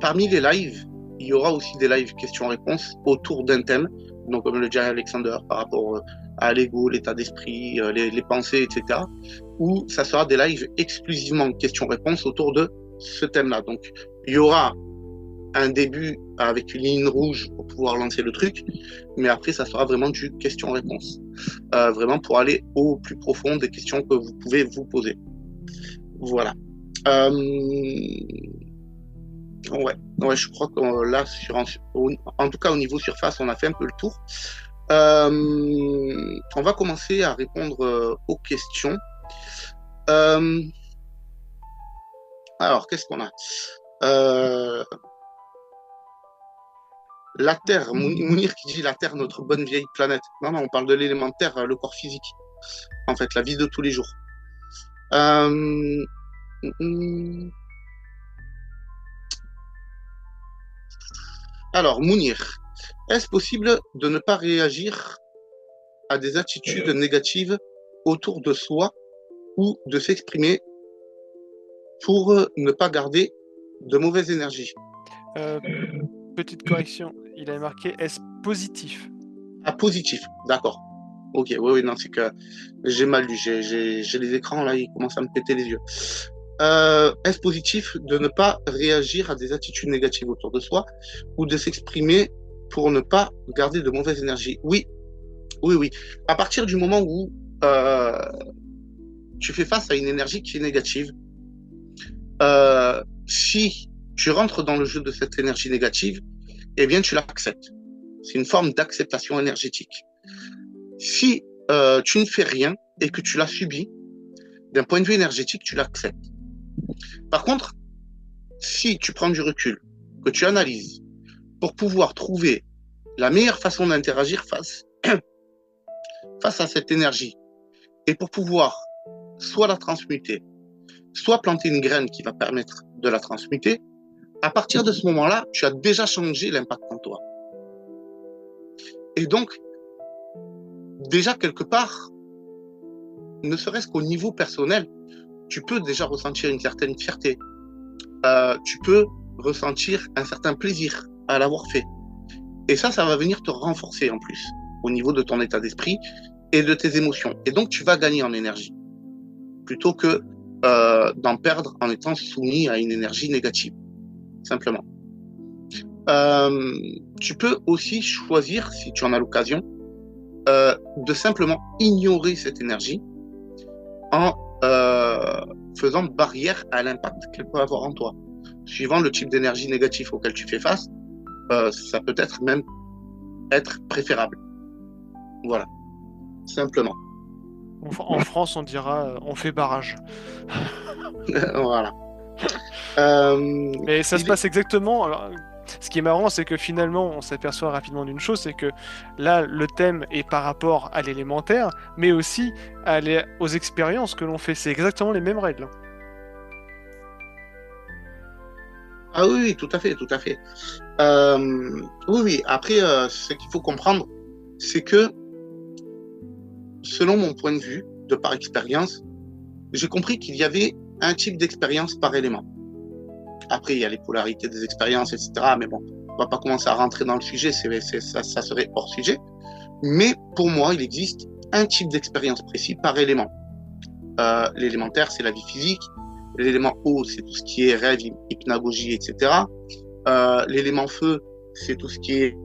Parmi les lives, il y aura aussi des lives questions-réponses autour d'un thème. Donc, comme le dit Alexander, par rapport à l'ego, l'état d'esprit, les pensées, etc. Ou ça sera des lives exclusivement questions-réponses autour de ce thème-là. Donc, il y aura un début avec une ligne rouge pour pouvoir lancer le truc, mais après, ça sera vraiment du question-réponse. Vraiment pour aller au plus profond des questions que vous pouvez vous poser. Voilà. Ouais, je crois que là, en tout cas au niveau surface, on a fait un peu le tour. On va commencer à répondre aux questions. Alors, qu'est-ce qu'on a? La Terre, Mounir qui dit la Terre, notre bonne vieille planète. Non, on parle de l'élémentaire, le corps physique. En fait, la vie de tous les jours. Alors, Mounir, est-ce possible de ne pas réagir à des attitudes négatives autour de soi ou de s'exprimer pour ne pas garder de mauvaise énergie? Petite correction, il a marqué est-ce positif? Ah, positif, d'accord. Ok, oui, non, c'est que j'ai mal lu. J'ai les écrans là, ils commencent à me péter les yeux. Est-ce positif de ne pas réagir à des attitudes négatives autour de soi ou de s'exprimer pour ne pas garder de mauvaise énergie? Oui, oui, oui. À partir du moment où tu fais face à une énergie qui est négative, si tu rentres dans le jeu de cette énergie négative, eh bien, tu l'acceptes. C'est une forme d'acceptation énergétique. Si tu ne fais rien et que tu l'as subi, d'un point de vue énergétique, tu l'acceptes. Par contre, si tu prends du recul, que tu analyses, pour pouvoir trouver la meilleure façon d'interagir face à cette énergie, et pour pouvoir soit la transmuter, soit planter une graine qui va permettre de la transmuter, à partir de ce moment-là, tu as déjà changé l'impact en toi. Et donc, déjà quelque part, ne serait-ce qu'au niveau personnel, tu peux déjà ressentir une certaine fierté. Tu peux ressentir un certain plaisir à l'avoir fait. Et ça va venir te renforcer en plus, au niveau de ton état d'esprit et de tes émotions. Et donc, tu vas gagner en énergie, plutôt que d'en perdre en étant soumis à une énergie négative, simplement. Tu peux aussi choisir, si tu en as l'occasion, de simplement ignorer cette énergie en faisant barrière à l'impact qu'elle peut avoir en toi. Suivant le type d'énergie négative auquel tu fais face, ça peut être même être préférable. Voilà, simplement. En France, on dira on fait barrage. Voilà. Mais ça se passe exactement. Alors, ce qui est marrant, c'est que finalement, on s'aperçoit rapidement d'une chose, c'est que là, le thème est par rapport à l'élémentaire, mais aussi aux expériences que l'on fait. C'est exactement les mêmes règles. Ah oui, oui, tout à fait, tout à fait. Oui, oui. Après, ce qu'il faut comprendre, c'est que, selon mon point de vue, de par expérience, j'ai compris qu'il y avait un type d'expérience par élément. Après, il y a les polarités des expériences, etc. Mais bon, on va pas commencer à rentrer dans le sujet, ça serait hors sujet. Mais pour moi, il existe un type d'expérience précis par élément. L'élémentaire, c'est la vie physique. L'élément eau, c'est tout ce qui est rêve, hypnagogie, etc. L'élément feu, c'est tout ce qui est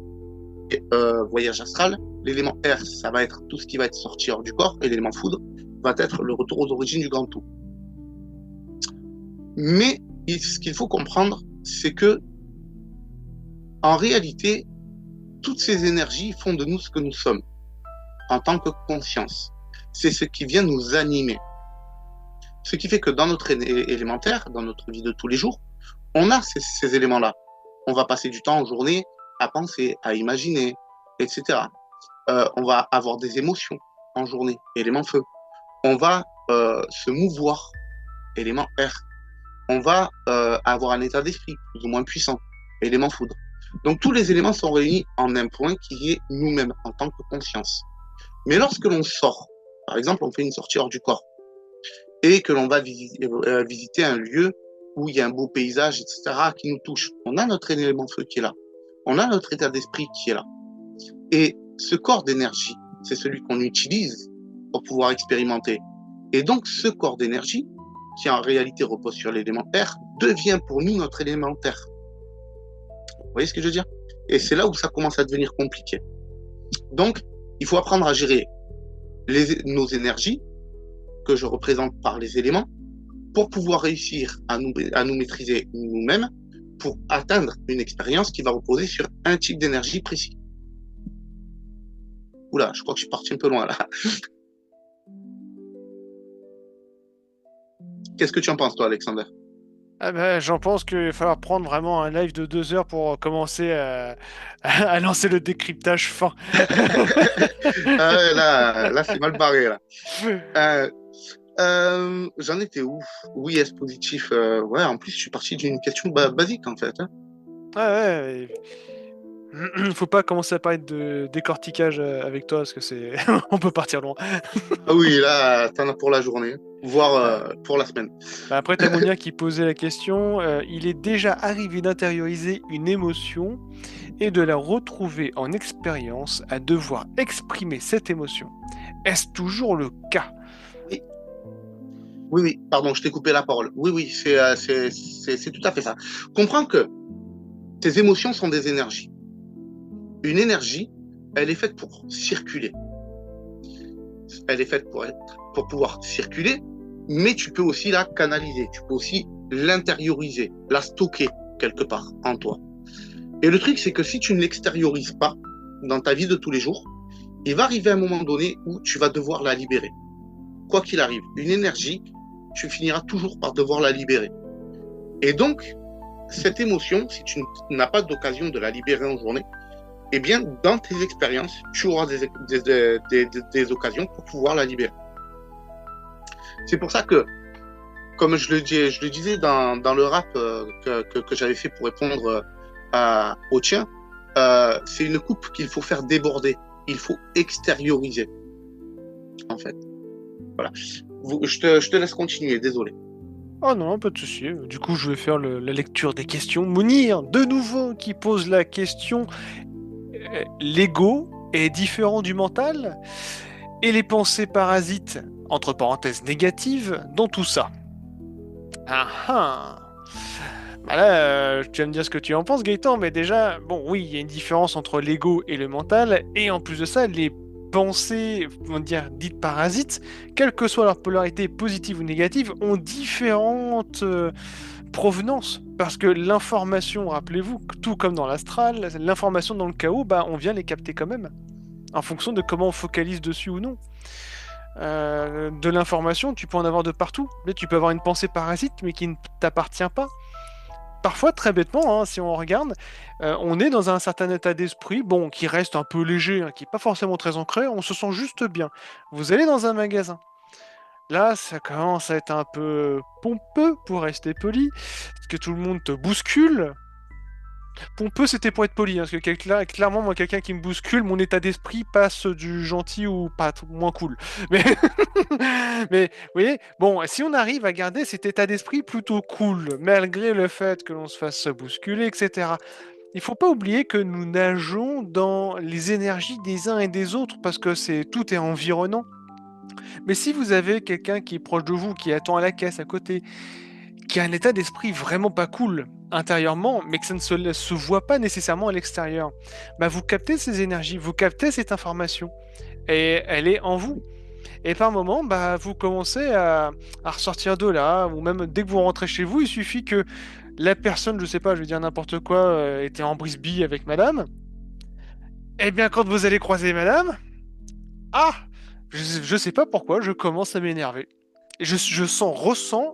voyage astral. L'élément air, ça va être tout ce qui va être sorti hors du corps. Et l'élément foudre va être le retour aux origines du grand tout. Mais ce qu'il faut comprendre, c'est que, en réalité, toutes ces énergies font de nous ce que nous sommes, en tant que conscience. C'est ce qui vient nous animer. Ce qui fait que dans notre élémentaire, dans notre vie de tous les jours, on a ces éléments-là. On va passer du temps en journée à penser, à imaginer, etc. On va avoir des émotions en journée, élément feu. On va se mouvoir, élément air. On va avoir un état d'esprit plus ou moins puissant, élément foudre. Donc tous les éléments sont réunis en un point qui est nous-mêmes en tant que conscience. Mais lorsque l'on sort, par exemple on fait une sortie hors du corps, et que l'on va visiter un lieu où il y a un beau paysage, etc., qui nous touche, on a notre élément feu qui est là. On a notre état d'esprit qui est là. Et ce corps d'énergie, c'est celui qu'on utilise pour pouvoir expérimenter. Et donc ce corps d'énergie, qui en réalité repose sur l'élément air, devient pour nous notre élément terre. Vous voyez ce que je veux dire? Et c'est là où ça commence à devenir compliqué. Donc, il faut apprendre à gérer nos énergies, que je représente par les éléments, pour pouvoir réussir à nous maîtriser nous-mêmes, pour atteindre une expérience qui va reposer sur un type d'énergie précis. Oula, je crois que je suis parti un peu loin là. Qu'est-ce que tu en penses, toi, Alexander? Ah ben, j'en pense qu'il va falloir prendre vraiment un live de 2 heures pour commencer à lancer le décryptage fin. Là, c'est mal barré là. J'en étais où? Oui, est-ce positif? Ouais, en plus, je suis parti d'une question basique en fait. Hein. Ah ouais, faut pas commencer à parler de décortiquage avec toi parce que c'est on peut partir loin. Ah oui, là, t'en as pour la journée, voire Ah. pour la semaine. Bah après, t'as Monia qui posait la question. Il est déjà arrivé d'intérioriser une émotion et de la retrouver en expérience à devoir exprimer cette émotion. Est-ce toujours le cas? Oui, oui, oui, pardon, je t'ai coupé la parole. Oui, oui, c'est tout à fait ça. Comprends que tes émotions sont des énergies. Une énergie, elle est faite pour circuler. Elle est faite pour pouvoir circuler, mais tu peux aussi la canaliser, tu peux aussi l'intérioriser, la stocker quelque part en toi. Et le truc, c'est que si tu ne l'extériorises pas dans ta vie de tous les jours, il va arriver un moment donné où tu vas devoir la libérer. Quoi qu'il arrive, une énergie, tu finiras toujours par devoir la libérer. Et donc, cette émotion, si tu n'as pas d'occasion de la libérer en journée, eh bien, dans tes expériences, tu auras des occasions pour pouvoir la libérer. C'est pour ça que, comme je le disais dans le rap que j'avais fait pour répondre au tien, c'est une coupe qu'il faut faire déborder. Il faut extérioriser, en fait. Voilà. Je te laisse continuer, désolé. Oh non, pas de souci. Du coup, je vais faire la lecture des questions. Mounir, de nouveau, qui pose la question. L'ego est différent du mental et les pensées parasites, entre parenthèses négatives, dans tout ça. Ah ah. Bah là, tu vas me dire ce que tu en penses, Gaëtan, mais déjà, bon, oui, il y a une différence entre l'ego et le mental, et en plus de ça, les pensées, on va dire, dites parasites, quelle que soit leur polarité positive ou négative, ont différentes provenances. Parce que l'information, rappelez-vous, tout comme dans l'astral, l'information dans le chaos, bah, on vient les capter quand même, en fonction de comment on focalise dessus ou non. De l'information, tu peux en avoir de partout. Là, tu peux avoir une pensée parasite, mais qui ne t'appartient pas. Parfois, très bêtement, hein, si on regarde, on est dans un certain état d'esprit, bon, qui reste un peu léger, hein, qui n'est pas forcément très ancré, on se sent juste bien. Vous allez dans un magasin. Là, ça commence à être un peu pompeux, pour rester poli, parce que tout le monde te bouscule. Pompeux, c'était pour être poli, hein, parce que clairement, moi, quelqu'un qui me bouscule, mon état d'esprit passe du gentil ou pas moins cool. Mais, mais vous voyez, bon, si on arrive à garder cet état d'esprit plutôt cool, malgré le fait que l'on se fasse bousculer, etc., il faut pas oublier que nous nageons dans les énergies des uns et des autres, parce que tout est environnant. Mais si vous avez quelqu'un qui est proche de vous, qui attend à la caisse à côté, qui a un état d'esprit vraiment pas cool intérieurement, mais que ça ne se voit pas nécessairement à l'extérieur, bah vous captez ces énergies, vous captez cette information, et elle est en vous. Et par moment, bah, vous commencez à ressortir de là, ou même dès que vous rentrez chez vous, il suffit que la personne, je sais pas, je vais dire n'importe quoi, était en brisbille avec madame. Et bien quand vous allez croiser madame, ah, je sais pas pourquoi, je commence à m'énerver. Ressens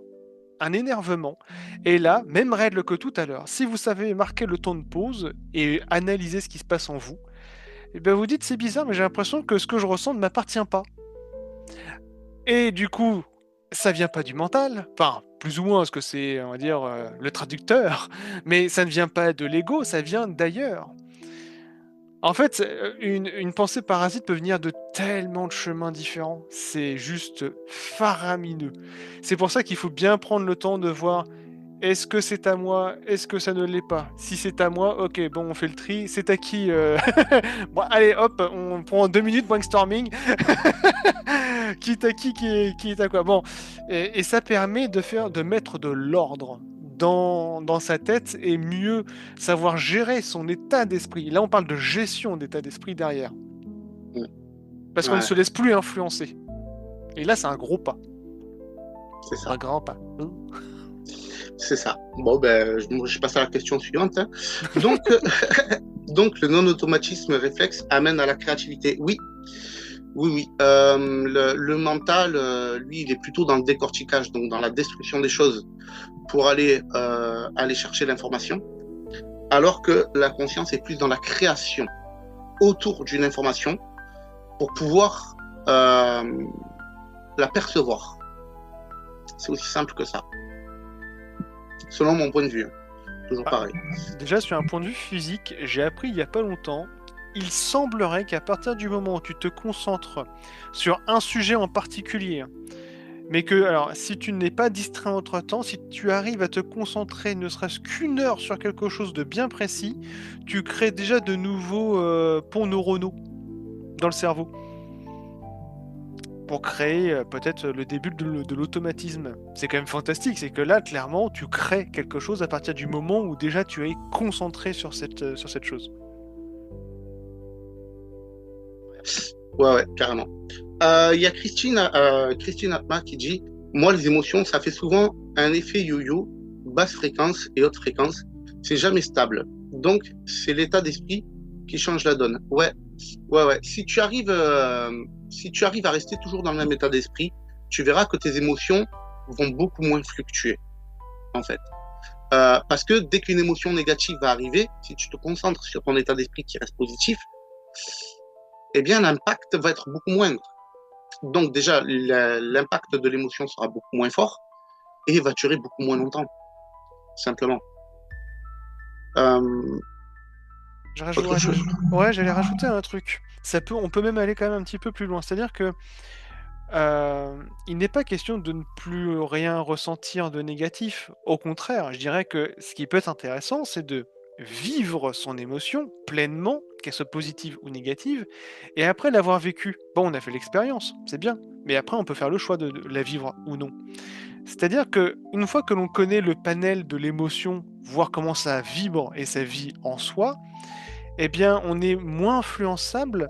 un énervement. Et là, même règle que tout à l'heure, si vous savez marquer le temps de pause et analyser ce qui se passe en vous, et ben vous dites c'est bizarre, mais j'ai l'impression que ce que je ressens ne m'appartient pas. Et du coup, ça vient pas du mental, enfin plus ou moins, parce que c'est, on va dire, le traducteur, mais ça ne vient pas de l'ego, ça vient d'ailleurs. En fait, une pensée parasite peut venir de tellement de chemins différents. C'est juste faramineux. C'est pour ça qu'il faut bien prendre le temps de voir est-ce que c'est à moi, est-ce que ça ne l'est pas. Si c'est à moi, ok, bon, on fait le tri. C'est à qui Bon, allez, hop, on prend 2 minutes brainstorming. Qui est à qui est à quoi. Bon, et ça permet de mettre de l'ordre dans sa tête et mieux savoir gérer son état d'esprit. Là, on parle de gestion d'état d'esprit derrière. Parce qu'on ne Ouais, se laisse plus influencer. Et là, c'est un gros pas. c'est ça. Un grand pas. C'est ça. Bon, ben, je passe à la question suivante, hein. Donc, donc, le non-automatisme réflexe amène à la créativité. Oui, oui, oui. Le mental, lui, il est plutôt dans le décortiquage, donc dans la destruction des choses pour aller chercher l'information, alors que la conscience est plus dans la création autour d'une information pour pouvoir la percevoir. C'est aussi simple que ça. Selon mon point de vue. Toujours pareil. Déjà, sur un point de vue physique, j'ai appris il n'y a pas longtemps, il semblerait qu'à partir du moment où tu te concentres sur un sujet en particulier, mais que, alors, si tu n'es pas distrait entre-temps, si tu arrives à te concentrer ne serait-ce qu'une heure sur quelque chose de bien précis, tu crées déjà de nouveaux ponts neuronaux dans le cerveau. Pour créer peut-être le début de l'automatisme. C'est quand même fantastique, c'est que là, clairement, tu crées quelque chose à partir du moment où déjà tu es concentré sur cette chose. Ouais, carrément. Il y a Christine Atma qui dit moi, les émotions, ça fait souvent un effet yo-yo, basse fréquence et haute fréquence. C'est jamais stable. Donc, c'est l'état d'esprit qui change la donne. Ouais. Si tu arrives à rester toujours dans le même état d'esprit, tu verras que tes émotions vont beaucoup moins fluctuer, en fait. Parce que dès qu'une émotion négative va arriver, si tu te concentres sur ton état d'esprit qui reste positif, eh bien, l'impact va être beaucoup moindre. Donc, déjà, l'impact de l'émotion sera beaucoup moins fort et va durer beaucoup moins longtemps, simplement. Ouais, j'allais rajouter un truc. On peut même aller quand même un petit peu plus loin. C'est-à-dire que il n'est pas question de ne plus rien ressentir de négatif. Au contraire, je dirais que ce qui peut être intéressant, c'est de vivre son émotion pleinement, qu'elle soit positive ou négative, et après l'avoir vécue. Bon, on a fait l'expérience, c'est bien, mais après on peut faire le choix de la vivre ou non. C'est-à-dire que une fois que l'on connaît le panel de l'émotion, voir comment ça vibre et ça vit en soi, eh bien, on est moins influençable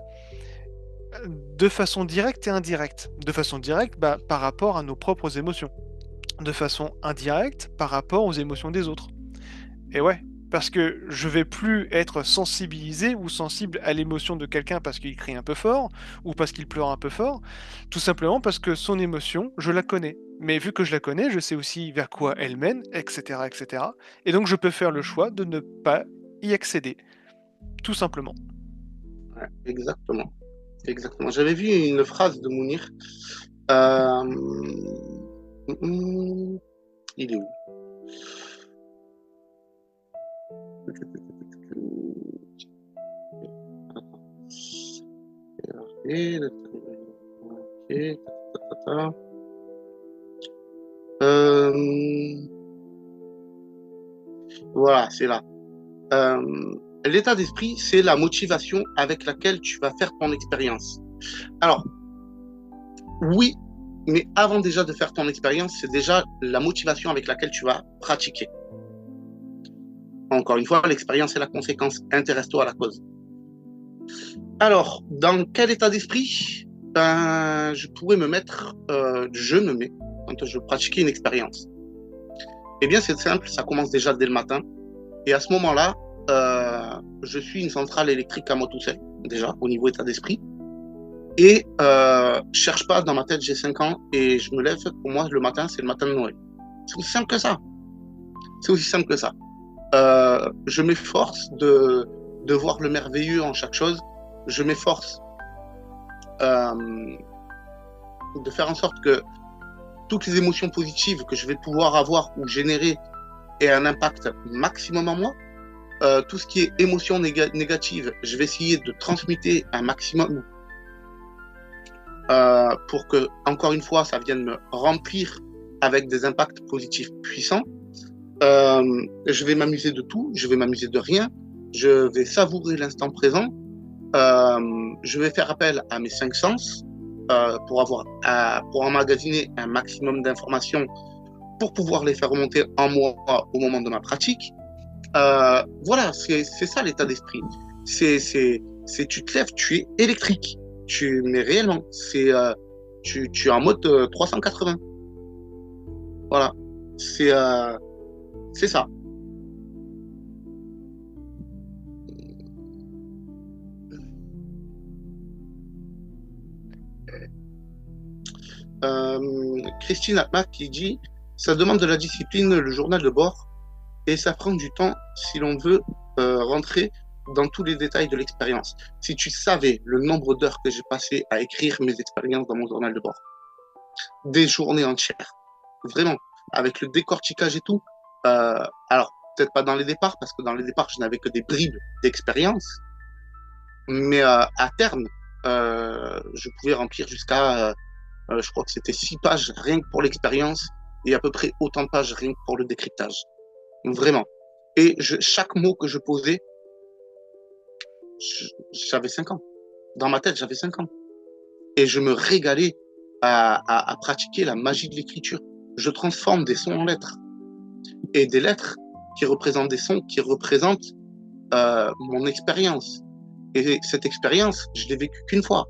de façon directe et indirecte. De façon directe, par rapport à nos propres émotions. De façon indirecte, par rapport aux émotions des autres. Et ouais, parce que je vais plus être sensibilisé ou sensible à l'émotion de quelqu'un parce qu'il crie un peu fort, ou parce qu'il pleure un peu fort, tout simplement parce que son émotion, je la connais. Mais vu que je la connais, je sais aussi vers quoi elle mène, etc., etc. Et donc je peux faire le choix de ne pas y accéder. Tout simplement. Ouais, exactement. J'avais vu une phrase de Mounir. Euh... Il est où? Voilà, c'est là. L'état d'esprit, c'est la motivation avec laquelle tu vas faire ton expérience. Alors, oui, mais avant déjà de faire ton expérience, c'est déjà la motivation avec laquelle tu vas pratiquer. Encore une fois, l'expérience est la conséquence. Intéresse-toi à la cause. Alors, dans quel état d'esprit je pourrais me mettre, je me mets quand je pratiquais une expérience? Eh bien, c'est simple, ça commence déjà dès le matin. Et à ce moment-là, je suis une centrale électrique à moi tout seul, déjà, au niveau état d'esprit. Et cherche pas, dans ma tête, j'ai 5 ans et je me lève, pour moi, le matin, c'est le matin de Noël. C'est aussi simple que ça. Je m'efforce de voir le merveilleux en chaque chose. Je m'efforce de faire en sorte que toutes les émotions positives que je vais pouvoir avoir ou générer aient un impact maximum en moi. Tout ce qui est émotion négative, je vais essayer de transmuter un maximum pour que, encore une fois, ça vienne me remplir avec des impacts positifs puissants. Je vais m'amuser de tout, je vais m'amuser de rien, je vais savourer l'instant présent, je vais faire appel à mes 5 sens pour emmagasiner un maximum d'informations pour pouvoir les faire remonter en moi au moment de ma pratique. Voilà, c'est ça l'état d'esprit. Tu te lèves, tu es électrique. Mais réellement, tu es en mode 380. Voilà, c'est ça. Christine Atma qui dit, ça demande de la discipline, le journal de bord, et ça prend du temps si l'on veut rentrer dans tous les détails de l'expérience. Si tu savais le nombre d'heures que j'ai passé à écrire mes expériences dans mon journal de bord, des journées entières, vraiment, avec le décortiquage et tout. Alors, peut-être pas dans les départs, parce que dans les départs, je n'avais que des bribes d'expérience, mais à terme, je pouvais remplir jusqu'à, je crois que c'était 6 pages rien que pour l'expérience, et à peu près autant de pages rien que pour le décryptage. Vraiment. Et chaque mot que je posais, j'avais 5 ans. Dans ma tête, j'avais 5 ans. Et je me régalais à pratiquer la magie de l'écriture. Je transforme des sons en lettres. Et des lettres qui représentent des sons, qui représentent mon expérience. Et cette expérience, je l'ai vécue qu'une fois.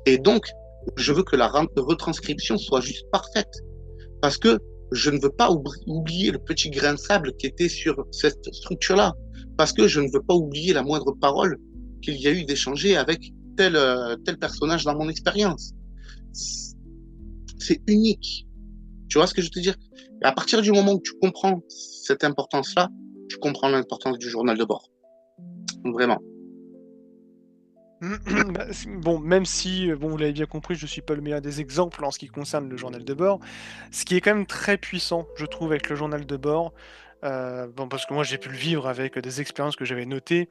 Et donc, je veux que la retranscription soit juste parfaite. Parce que je ne veux pas oublier le petit grain de sable qui était sur cette structure-là. Parce que je ne veux pas oublier la moindre parole qu'il y a eu d'échanger avec tel personnage dans mon expérience. C'est unique. Tu vois ce que je veux te dire? Et à partir du moment où tu comprends cette importance-là, tu comprends l'importance du journal de bord. Vraiment. Bon, même si, bon, vous l'avez bien compris, je suis pas le meilleur des exemples en ce qui concerne le journal de bord, ce qui est quand même très puissant, je trouve, avec le journal de bord, bon, parce que moi j'ai pu le vivre avec des expériences que j'avais notées,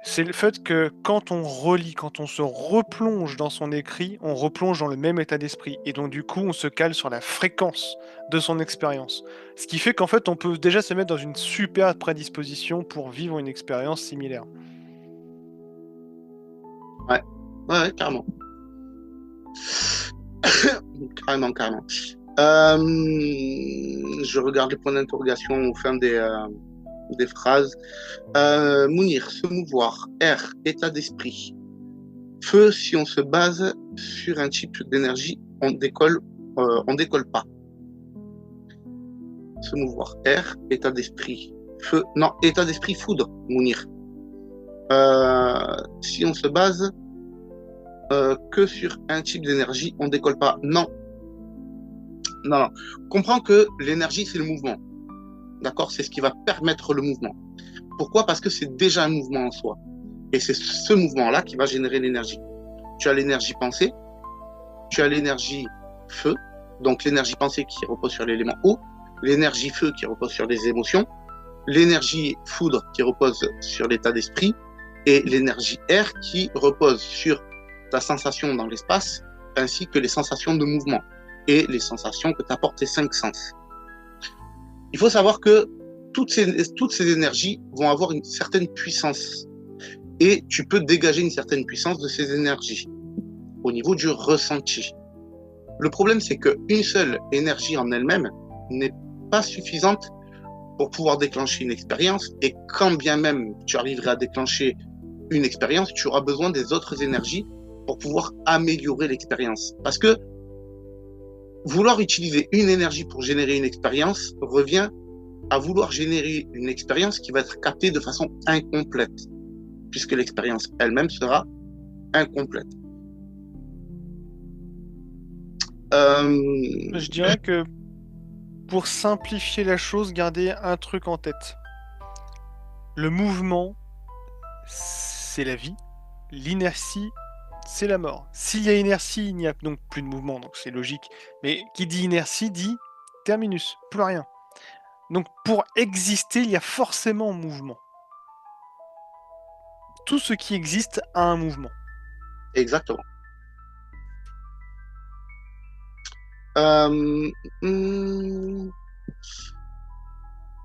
c'est le fait que quand on relit, quand on se replonge dans son écrit, on replonge dans le même état d'esprit, et donc du coup on se cale sur la fréquence de son expérience. Ce qui fait qu'en fait on peut déjà se mettre dans une super prédisposition pour vivre une expérience similaire. Ouais, ouais, carrément. Carrément, carrément. Je regarde les points d'interrogation au fin des phrases. Mounir, se mouvoir. R, état d'esprit. Feu, si on se base sur un type d'énergie, on décolle pas. Se mouvoir. R, état d'esprit. Feu, non, état d'esprit, foudre, Mounir. Si on se base que sur un type d'énergie, on décolle pas. Non. Non, non. Comprends que l'énergie, c'est le mouvement. D'accord? C'est ce qui va permettre le mouvement. Pourquoi? Parce que c'est déjà un mouvement en soi. Et c'est ce mouvement-là qui va générer l'énergie. Tu as l'énergie pensée, tu as l'énergie feu, donc l'énergie pensée qui repose sur l'élément eau, l'énergie feu qui repose sur les émotions, l'énergie foudre qui repose sur l'état d'esprit, et l'énergie air qui repose sur ta sensation dans l'espace, ainsi que les sensations de mouvement et les sensations que t'apportent tes 5 sens. Il faut savoir que toutes ces énergies vont avoir une certaine puissance et tu peux dégager une certaine puissance de ces énergies au niveau du ressenti. Le problème, c'est qu'une seule énergie en elle-même n'est pas suffisante pour pouvoir déclencher une expérience, et quand bien même tu arriverais à déclencher une expérience, tu auras besoin des autres énergies pour pouvoir améliorer l'expérience. Parce que vouloir utiliser une énergie pour générer une expérience revient à vouloir générer une expérience qui va être captée de façon incomplète, puisque l'expérience elle-même sera incomplète. Je dirais que pour simplifier la chose, gardez un truc en tête. Le mouvement, c'est la vie. L'inertie, c'est la mort. S'il y a inertie, il n'y a donc plus de mouvement, donc c'est logique. Mais qui dit inertie dit terminus, plus rien. Donc pour exister, il y a forcément un mouvement. Tout ce qui existe a un mouvement. Exactement.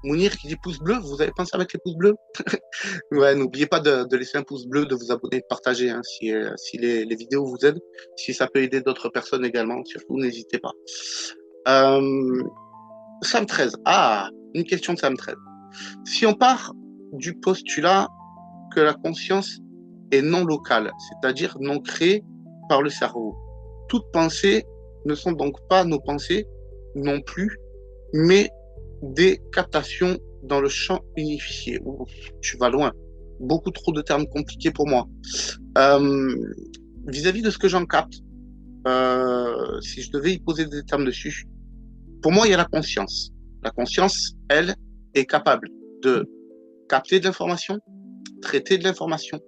Mounir qui dit pouce bleu, vous avez pensé avec les pouces bleus? Ouais, n'oubliez pas de laisser un pouce bleu, de vous abonner, de partager hein, si les vidéos vous aident. Si ça peut aider d'autres personnes également, surtout n'hésitez pas. Sam 13. Ah, une question de Sam 13. Si on part du postulat que la conscience est non locale, c'est-à-dire non créée par le cerveau, toutes pensées ne sont donc pas nos pensées non plus, mais des captations dans le champ unifié. Ouh, tu vas loin. Beaucoup trop de termes compliqués pour moi. Vis-à-vis de ce que j'en capte, si je devais y poser des termes dessus, pour moi, il y a la conscience. La conscience, elle, est capable de capter de l'information, traiter de l'information,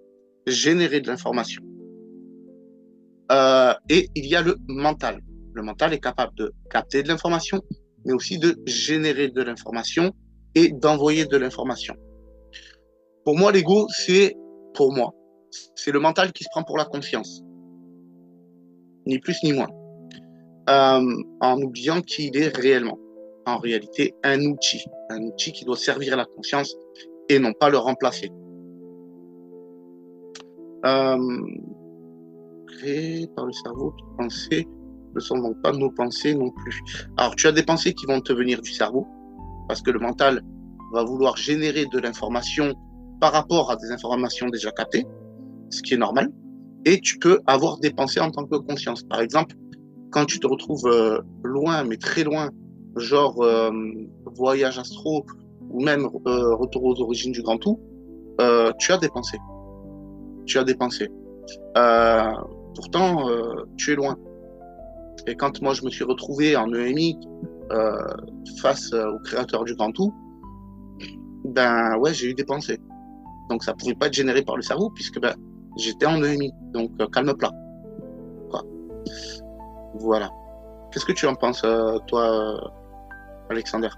générer de l'information. Et il y a le mental. Le mental est capable de capter de l'information, mais aussi de générer de l'information et d'envoyer de l'information. Pour moi, l'ego, c'est le mental qui se prend pour la conscience. Ni plus ni moins. En oubliant qui il est réellement. En réalité, un outil qui doit servir à la conscience et non pas le remplacer. Créé par le cerveau, toutes pensées ne sont donc pas nos pensées non plus. Alors, tu as des pensées qui vont te venir du cerveau, parce que le mental va vouloir générer de l'information par rapport à des informations déjà captées, ce qui est normal. Et tu peux avoir des pensées en tant que conscience. Par exemple, quand tu te retrouves loin, mais très loin, genre voyage astro ou même retour aux origines du grand tout, tu as des pensées. Pourtant, tu es loin. Et quand moi je me suis retrouvé en EMI face au créateur du grand tout, ben ouais, j'ai eu des pensées. Donc ça pouvait pas être généré par le cerveau puisque ben j'étais en EMI. Donc calme plat. Quoi. Voilà. Qu'est-ce que tu en penses, toi, Alexander?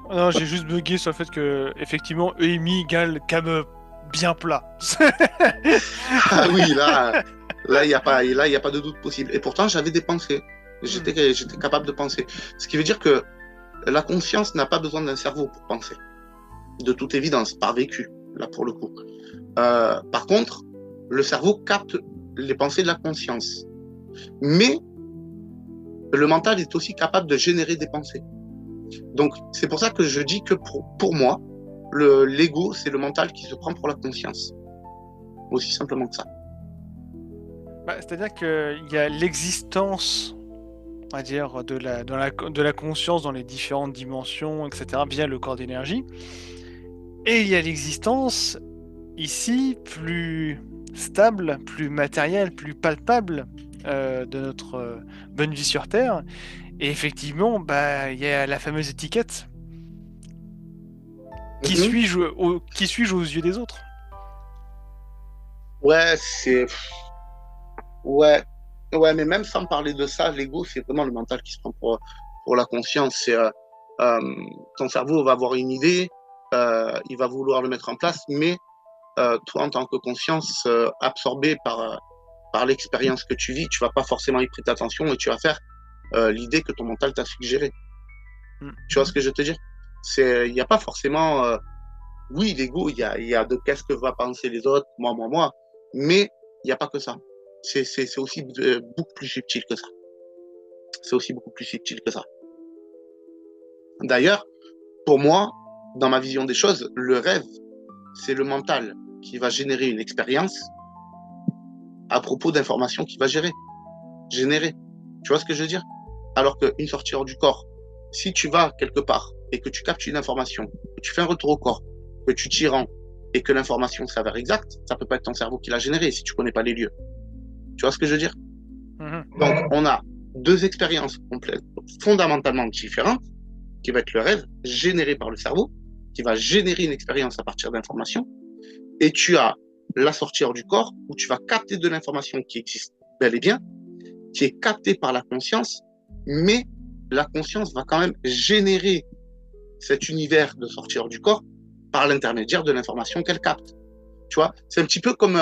Non, j'ai juste bugué sur le fait que, effectivement, EMI égale calme bien plat. Ah oui, là, il y a pas de doute possible. Et pourtant, j'avais des pensées. J'étais capable de penser. Ce qui veut dire que la conscience n'a pas besoin d'un cerveau pour penser. De toute évidence, par vécu, là pour le coup. Par contre, le cerveau capte les pensées de la conscience. Mais le mental est aussi capable de générer des pensées. Donc, c'est pour ça que je dis que pour moi, l'ego, c'est le mental qui se prend pour la conscience. Aussi simplement que ça. Bah, c'est-à-dire qu'il y a l'existence, on va dire, de la conscience dans les différentes dimensions, etc., via le corps d'énergie. Et il y a l'existence, ici, plus stable, plus matérielle, plus palpable de notre bonne vie sur Terre. Et effectivement, bah, il y a la fameuse étiquette. Qui suis-je aux yeux des autres? Ouais, Ouais, mais même sans parler de ça, l'ego, c'est vraiment le mental qui se prend pour la conscience. Ton cerveau va avoir une idée, il va vouloir le mettre en place, mais toi, en tant que conscience, absorbé par l'expérience que tu vis, tu vas pas forcément y prêter attention et tu vas faire l'idée que ton mental t'a suggérée. Tu vois ce que je veux te dire? Il n'y a pas forcément... oui, l'ego, il y a de qu'est-ce que va penser les autres, moi, mais il n'y a pas que ça. C'est aussi beaucoup plus subtil que ça. C'est aussi beaucoup plus subtil que ça. D'ailleurs, pour moi, dans ma vision des choses, le rêve, c'est le mental qui va générer une expérience à propos d'informations qu'il va générer. Tu vois ce que je veux dire? Alors qu'une sortie hors du corps, si tu vas quelque part et que tu captes une information, que tu fais un retour au corps, que tu t'y rends et que l'information s'avère exacte, ça peut pas être ton cerveau qui l'a générée si tu connais pas les lieux. Tu vois ce que je veux dire? Donc, on a deux expériences complètes, fondamentalement différentes, qui va être le rêve généré par le cerveau, qui va générer une expérience à partir d'informations, et tu as la sortie hors du corps, où tu vas capter de l'information qui existe bel et bien, qui est captée par la conscience, mais la conscience va quand même générer cet univers de sortie hors du corps par l'intermédiaire de l'information qu'elle capte. Tu vois, c'est un petit peu comme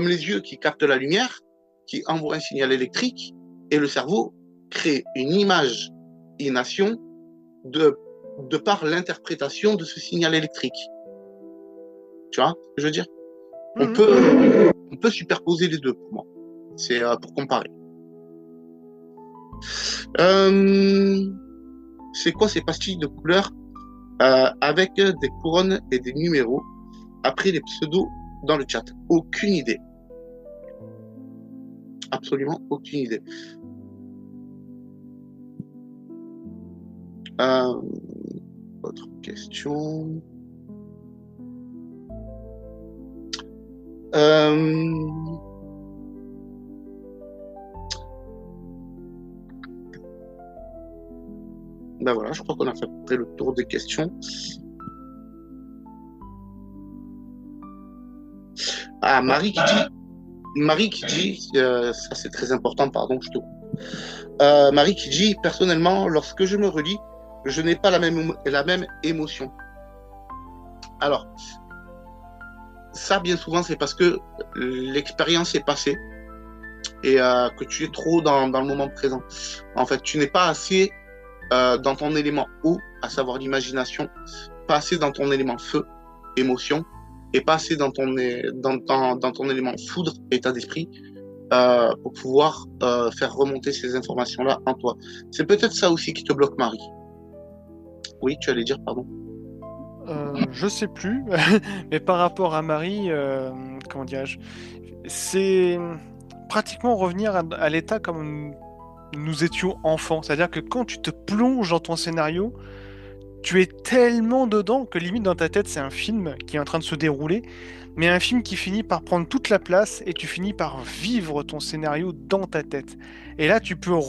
les yeux qui captent la lumière, qui envoient un signal électrique, et le cerveau crée une image, une action de par l'interprétation de ce signal électrique. Tu vois ce que je veux dire? On peut superposer les deux pour moi. C'est pour comparer. C'est quoi ces pastilles de couleurs avec des couronnes et des numéros après les pseudos dans le chat? Aucune idée. Absolument aucune idée. Autre question. Ben voilà, je crois qu'on a fait à peu près le tour des questions. Ah, Marie qui dit, ça c'est très important, pardon, je te coupe. Marie qui dit, personnellement, lorsque je me relis, je n'ai pas la même émotion. Alors, ça, bien souvent, c'est parce que l'expérience est passée et que tu es trop dans le moment présent. En fait, tu n'es pas assez dans ton élément eau, à savoir l'imagination, pas assez dans ton élément feu, émotion, et pas assez dans ton élément foudre, état d'esprit, pour pouvoir faire remonter ces informations-là en toi. C'est peut-être ça aussi qui te bloque, Marie. Oui, tu allais dire, pardon. Je sais plus, mais par rapport à Marie, comment dirais-je, c'est pratiquement revenir à l'état comme nous étions enfants. C'est-à-dire que quand tu te plonges dans ton scénario, tu es tellement dedans que limite dans ta tête c'est un film qui est en train de se dérouler, mais un film qui finit par prendre toute la place et tu finis par vivre ton scénario dans ta tête. Et là tu peux en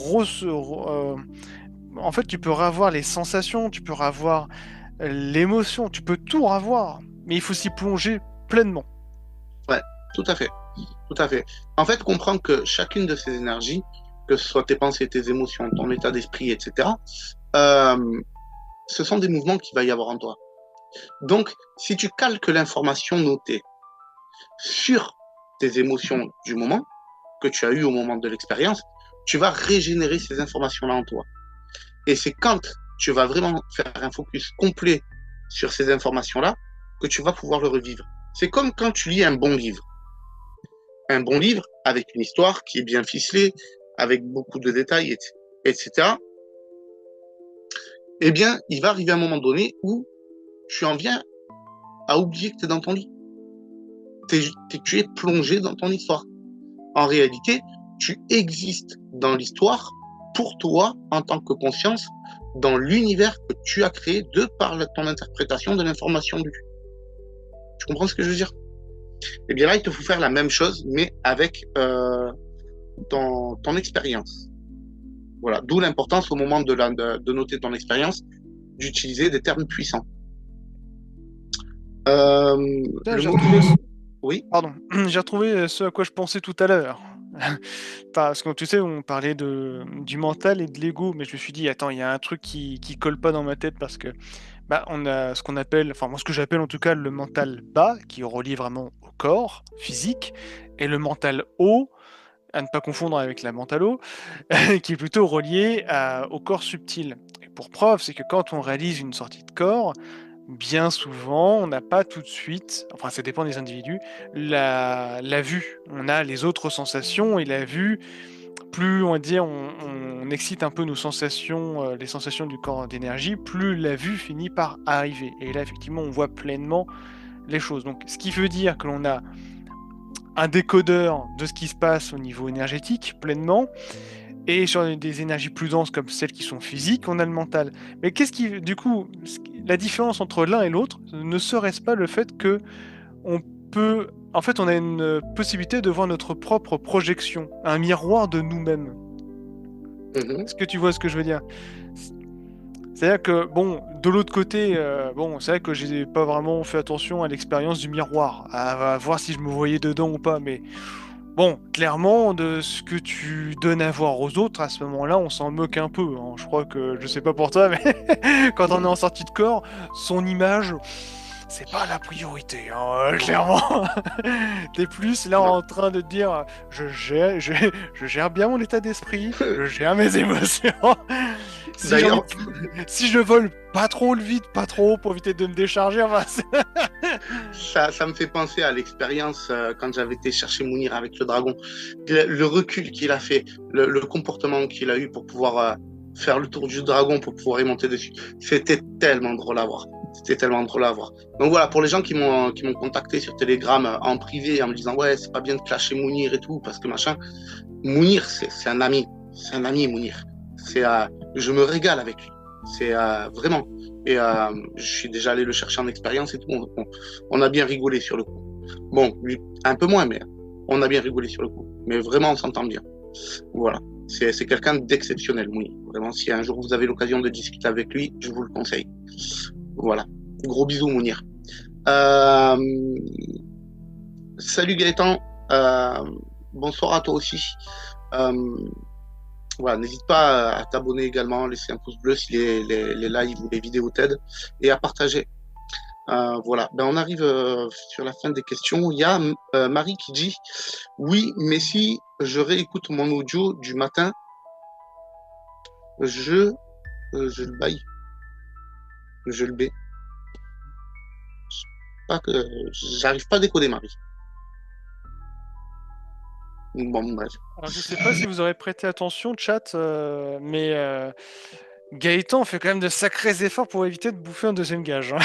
fait tu peux revoir les sensations, tu peux revoir l'émotion, tu peux tout revoir, mais il faut s'y plonger pleinement. Ouais, tout à fait. Tout à fait. En fait, comprends que chacune de ces énergies, que ce soit tes pensées, tes émotions, ton état d'esprit, etc., ce sont des mouvements qu'il va y avoir en toi. Donc, si tu calques l'information notée sur tes émotions du moment, que tu as eues au moment de l'expérience, tu vas régénérer ces informations-là en toi. Et c'est quand tu vas vraiment faire un focus complet sur ces informations-là que tu vas pouvoir le revivre. C'est comme quand tu lis un bon livre. Un bon livre avec une histoire qui est bien ficelée, avec beaucoup de détails, etc. Eh bien, il va arriver un moment donné où tu en viens à oublier que tu es dans ton lit. Tu es plongé dans ton histoire. En réalité, tu existes dans l'histoire pour toi en tant que conscience dans l'univers que tu as créé de par ton interprétation de l'information lue. Tu comprends ce que je veux dire? Eh bien là, il te faut faire la même chose, mais avec ton expérience. Voilà, d'où l'importance au moment de noter ton expérience, d'utiliser des termes puissants. Oui. Pardon, j'ai retrouvé ce à quoi je pensais tout à l'heure. Parce que tu sais, on parlait du mental et de l'ego, mais je me suis dit, attends, il y a un truc qui colle pas dans ma tête parce que on a ce qu'on appelle, enfin moi ce que j'appelle en tout cas le mental bas, qui relie vraiment au corps physique, et le mental haut, à ne pas confondre avec la mental haut, qui est plutôt relié au corps subtil. Et pour preuve, c'est que quand on réalise une sortie de corps, bien souvent, on n'a pas tout de suite, enfin ça dépend des individus, la vue. On a les autres sensations et la vue, plus on va dire, on excite un peu nos sensations, les sensations du corps d'énergie, plus la vue finit par arriver. Et là, effectivement, on voit pleinement les choses. Donc, ce qui veut dire que l'on a un décodeur de ce qui se passe au niveau énergétique, pleinement, et sur des énergies plus denses comme celles qui sont physiques, on a le mental. Mais qu'est-ce qui, du coup, la différence entre l'un et l'autre ne serait-ce pas le fait que on peut, en fait, on a une possibilité de voir notre propre projection, un miroir de nous-mêmes. Est-ce que tu vois ce que je veux dire? C'est-à-dire que, bon, de l'autre côté, c'est vrai que j'ai pas vraiment fait attention à l'expérience du miroir, à voir si je me voyais dedans ou pas, mais bon, clairement, de ce que tu donnes à voir aux autres, à ce moment-là, on s'en moque un peu, hein. Je crois que, je sais pas pour toi, mais quand on est en sortie de corps, son image, c'est pas la priorité, hein, clairement. T'es plus là en train de te dire, je gère bien mon état d'esprit, je gère mes émotions. Si je vole pas trop vite, pas trop haut pour éviter de me décharger, enfin, ça me fait penser à l'expérience quand j'avais été chercher Mounir avec le dragon. Le recul qu'il a fait, le comportement qu'il a eu pour pouvoir faire le tour du dragon pour pouvoir y monter dessus. C'était tellement drôle à voir. C'était tellement drôle à voir. Donc voilà, pour les gens qui m'ont contacté sur Telegram en privé en me disant ouais, c'est pas bien de clasher Mounir et tout, parce que machin. Mounir, c'est un ami. C'est un ami, Mounir. Je me régale avec lui. C'est vraiment. Et je suis déjà allé le chercher en expérience et tout. On a bien rigolé sur le coup. Bon, lui, un peu moins, mais on a bien rigolé sur le coup. Mais vraiment, on s'entend bien. Voilà. C'est quelqu'un d'exceptionnel, Mounir. Vraiment, si un jour vous avez l'occasion de discuter avec lui, je vous le conseille. Voilà. Gros bisous, Mounir. Salut Gaëtan. Bonsoir à toi aussi. Voilà, n'hésite pas à t'abonner également, laisser un pouce bleu si les lives ou les vidéos t'aident et à partager. Voilà, ben on arrive sur la fin des questions. Il y a Marie qui dit oui, mais si je réécoute mon audio du matin, je le baille, je le baie. Pas que j'arrive pas à décoder, Marie. Bon, bref. Alors, je sais pas si vous aurez prêté attention, chat, mais Gaëtan fait quand même de sacrés efforts pour éviter de bouffer un deuxième gage. Hein.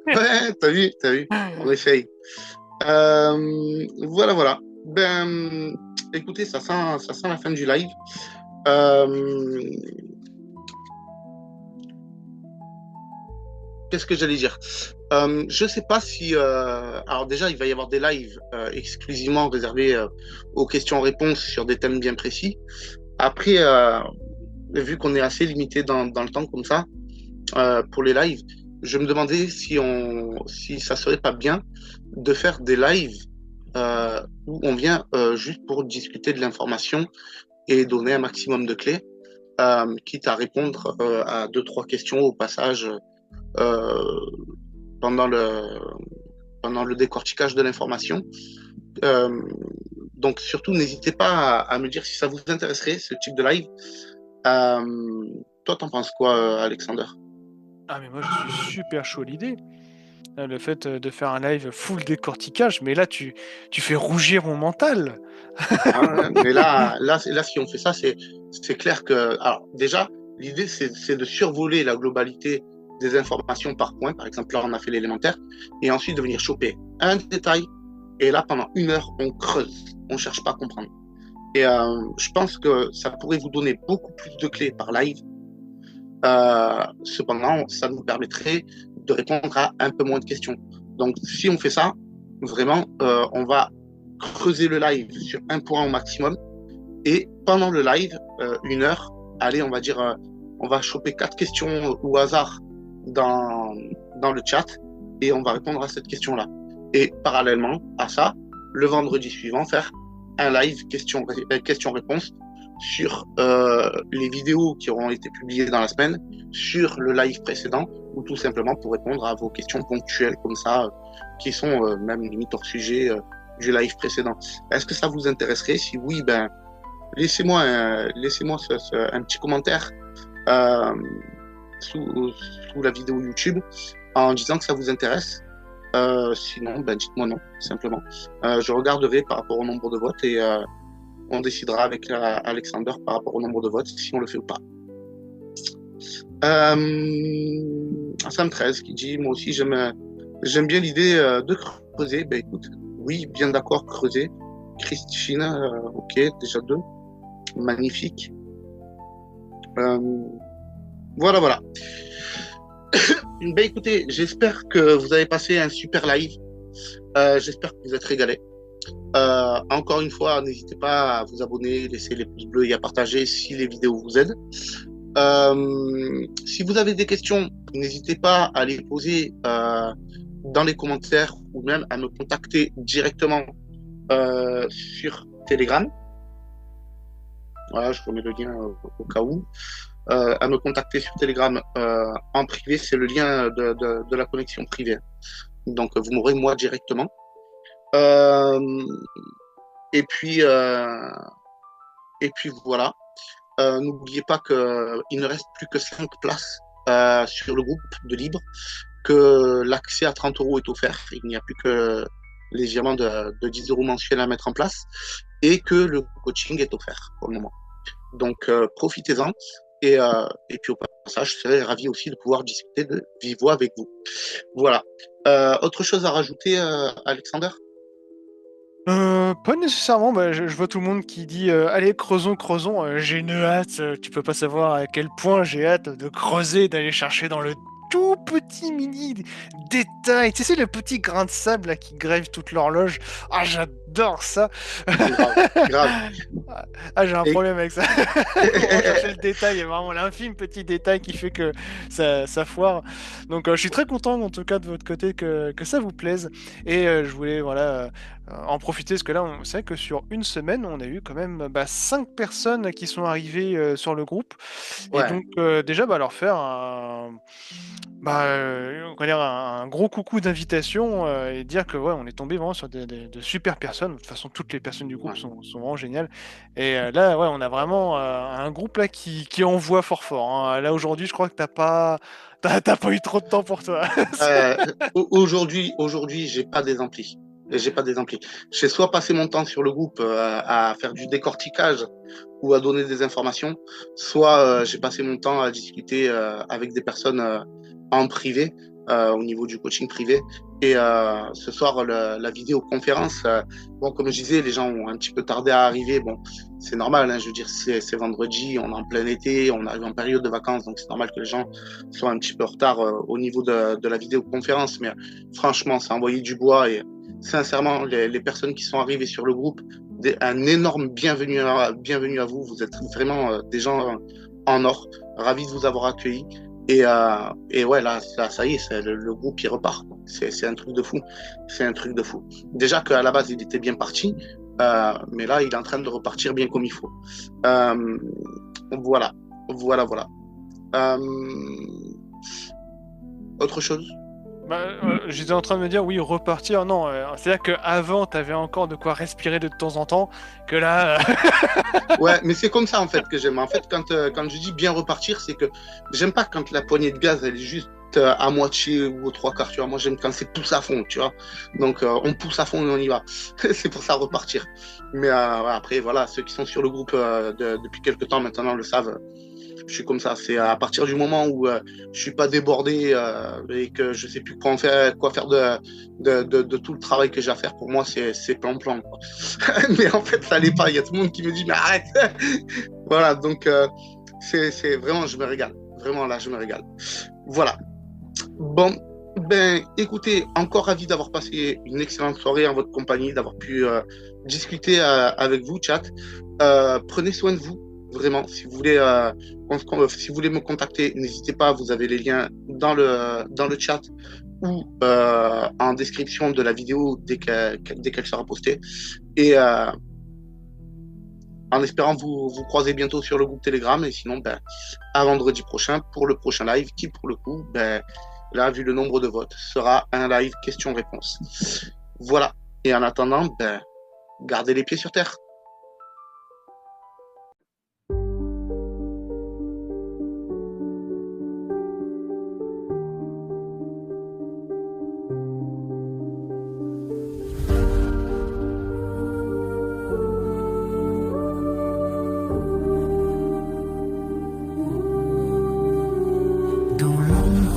Ouais, t'as vu, on essaye. Voilà. Ben, écoutez, ça sent la fin du live. Qu'est-ce que j'allais dire? Je sais pas si... alors déjà, il va y avoir des lives exclusivement réservés aux questions-réponses sur des thèmes bien précis. Après, vu qu'on est assez limité dans le temps comme ça, pour les lives, je me demandais si ça serait pas bien de faire des lives où on vient juste pour discuter de l'information et donner un maximum de clés, quitte à répondre à 2-3 questions au passage pendant le décortiquage de l'information. Donc surtout, n'hésitez pas à me dire si ça vous intéresserait, ce type de live. Toi, t'en penses quoi, Alexander? Ah, mais moi, je suis super chaud à l'idée. Le fait de faire un live full décortiquage, mais là, tu fais rougir mon mental. Mais là, si on fait ça, c'est clair que... Alors, déjà, l'idée, c'est de survoler la globalité des informations par point. Par exemple, là, on a fait l'élémentaire. Et ensuite, de venir choper un détail. Et là, pendant 1 heure, on creuse. On ne cherche pas à comprendre. Et je pense que ça pourrait vous donner beaucoup plus de clés par live. Cependant, ça nous permettrait de répondre à un peu moins de questions. Donc, si on fait ça, vraiment, on va creuser le live sur un point au maximum. Et pendant le live, 1 heure, allez, on va dire, on va choper 4 questions au hasard dans le chat et on va répondre à cette question-là. Et parallèlement à ça, le vendredi suivant, faire un live question-réponse sur les vidéos qui auront été publiées dans la semaine, sur le live précédent, ou tout simplement pour répondre à vos questions ponctuelles comme ça, qui sont même limite hors sujet du live précédent. Est-ce que ça vous intéresserait? Si oui, ben laissez-moi un petit commentaire sous la vidéo YouTube en disant que ça vous intéresse. Sinon, ben dites-moi non, simplement. Je regarderai par rapport au nombre de votes et on décidera avec Alexander par rapport au nombre de votes si on le fait ou pas. Sam 13 qui dit moi aussi j'aime bien l'idée de creuser. Ben écoute, oui, bien d'accord, creuser. Christine, ok, déjà 2. Magnifique. Voilà. Ben écoutez, j'espère que vous avez passé un super live. J'espère que vous êtes régalés. Encore une fois, n'hésitez pas à vous abonner, laisser les pouces bleus et à partager si les vidéos vous aident. Si vous avez des questions, n'hésitez pas à les poser dans les commentaires ou même à me contacter directement sur Telegram. Voilà, je remets le lien au cas où. À me contacter sur Telegram en privé, c'est le lien de la connexion privée. Donc, vous m'aurez moi directement. Et puis voilà. N'oubliez pas qu'il ne reste plus que 5 places sur le groupe de Libre, que l'accès à 30 € est offert. Il n'y a plus que les virements de 10 € mensuels à mettre en place et que le coaching est offert pour le moment. Donc, profitez-en. Et puis au passage, je serais ravi aussi de pouvoir discuter de vive voix avec vous. Voilà. Autre chose à rajouter, Alexander? Pas nécessairement, bah, je vois tout le monde qui dit allez, creusons, creusons, j'ai une hâte, tu peux pas savoir à quel point j'ai hâte de creuser, d'aller chercher dans le tout petit mini détail. Tu sais, le petit grain de sable là, qui grève toute l'horloge. Ah, j'adore ça! Grave, grave. Ah, j'ai un Et, problème avec ça. Comment chercher le détail? Il y a vraiment l'infime petit détail qui fait que ça foire. Donc, je suis très content, en tout cas, de votre côté, que ça vous plaise. Et je voulais, voilà, en profiter, parce que là, c'est vrai que sur une semaine, on a eu quand même 5 personnes qui sont arrivées sur le groupe. Et ouais, donc, déjà, leur faire on va dire un gros coucou d'invitation et dire que ouais, on est tombé vraiment sur de super personnes. De toute façon, toutes les personnes du groupe ouais. sont vraiment géniales. Et là, ouais, on a vraiment un groupe là qui envoie fort fort, hein. Là aujourd'hui, je crois que t'as pas eu trop de temps pour toi. Euh, aujourd'hui, j'ai pas des amplis. J'ai pas des amplis. J'ai soit passé mon temps sur le groupe à faire du décortiquage ou à donner des informations, soit j'ai passé mon temps à discuter avec des personnes en privé, au niveau du coaching privé. Et ce soir, la vidéoconférence, bon, comme je disais, les gens ont un petit peu tardé à arriver. Bon, c'est normal, hein, je veux dire, c'est vendredi, on est en plein été, on arrive en période de vacances, donc c'est normal que les gens soient un petit peu en retard au niveau de la vidéoconférence. Mais franchement, ça a envoyé du bois et sincèrement, les personnes qui sont arrivées sur le groupe, un énorme bienvenue à vous. Vous êtes vraiment des gens en or. Ravis de vous avoir accueillis. Et ouais, là, ça y est, le groupe, il repart. C'est un truc de fou. C'est un truc de fou. Déjà qu'à la base, il était bien parti, mais là, il est en train de repartir bien comme il faut. Voilà. Voilà. Autre chose? J'étais en train de me dire, oui, repartir. Non, c'est-à-dire qu'avant, t'avais encore de quoi respirer de temps en temps, que là. Ouais, mais c'est comme ça en fait que j'aime. En fait, quand je dis bien repartir, c'est que j'aime pas quand la poignée de gaz elle est juste à moitié ou aux trois quarts. Tu vois, moi j'aime quand c'est pousse à fond, tu vois. Donc on pousse à fond et on y va. C'est pour ça repartir. Mais après voilà, ceux qui sont sur le groupe depuis quelques temps maintenant le savent. Je suis comme ça. C'est à partir du moment où je suis pas débordé et que je sais plus quoi faire de tout le travail que j'ai à faire. Pour moi, c'est plan-plan, quoi. Mais en fait, ça l'est pas. Il y a tout le monde qui me dit mais arrête. Voilà. Donc c'est vraiment, je me régale. Vraiment là, je me régale. Voilà. Bon. Ben, écoutez, encore ravi d'avoir passé une excellente soirée en votre compagnie, d'avoir pu discuter avec vous, chat. Prenez soin de vous. Vraiment, si vous voulez me contacter, n'hésitez pas, vous avez les liens dans le chat ou en description de la vidéo dès qu'elle sera postée. Et en espérant vous croiser bientôt sur le groupe Telegram. Et sinon, ben, à vendredi prochain pour le prochain live qui, pour le coup, ben, là, vu le nombre de votes, sera un live question-réponse. Voilà. Et en attendant, ben, gardez les pieds sur terre.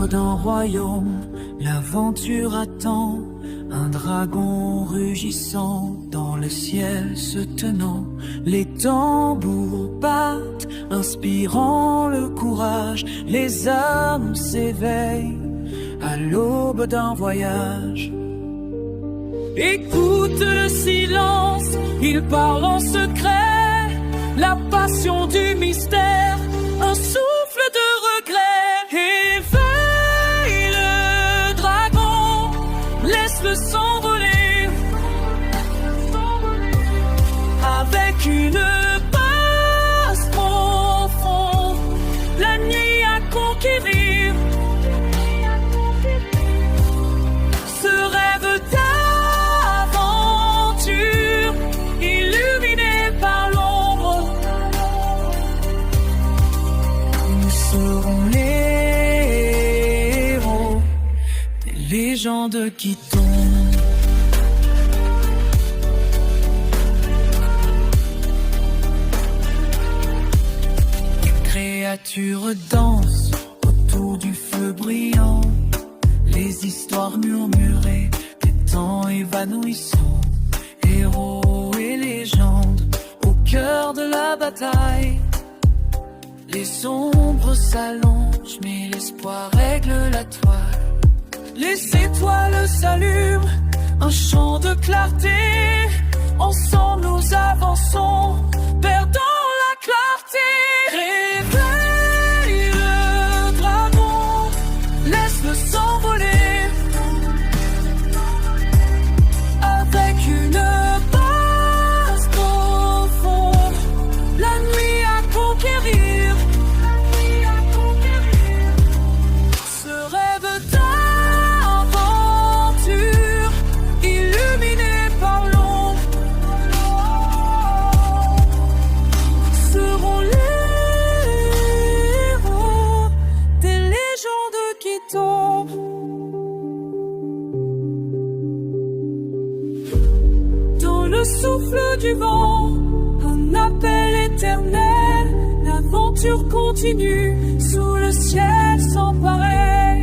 D'un royaume, l'aventure attend un dragon rugissant dans le ciel se tenant. Les tambours battent, inspirant le courage. Les âmes s'éveillent à l'aube d'un voyage. Écoute le silence, il parle en secret. La passion du mystère, un souffle de regret. Laisse-le s'envoler avec une passe profonde, la nuit à conquérir, ce rêve d'aventure illuminé par l'ombre. Nous serons les héros des légendes qui tombent. Créatures bataille. Les ombres s'allongent, mais l'espoir règle la toile. Les étoiles s'allument, un champ de clarté. Ensemble nous avançons, perdons la clarté. Réveille le dragon, laisse-le s'envoler. Avec une base profonde, la nuit à conquérir. Ce rêve d'aventure, illuminé par l'ombre, seront les héros des légendes qui tombent. Dans le souffle du vent, un appel éternel. L'aventure continue sous le ciel sans pareil.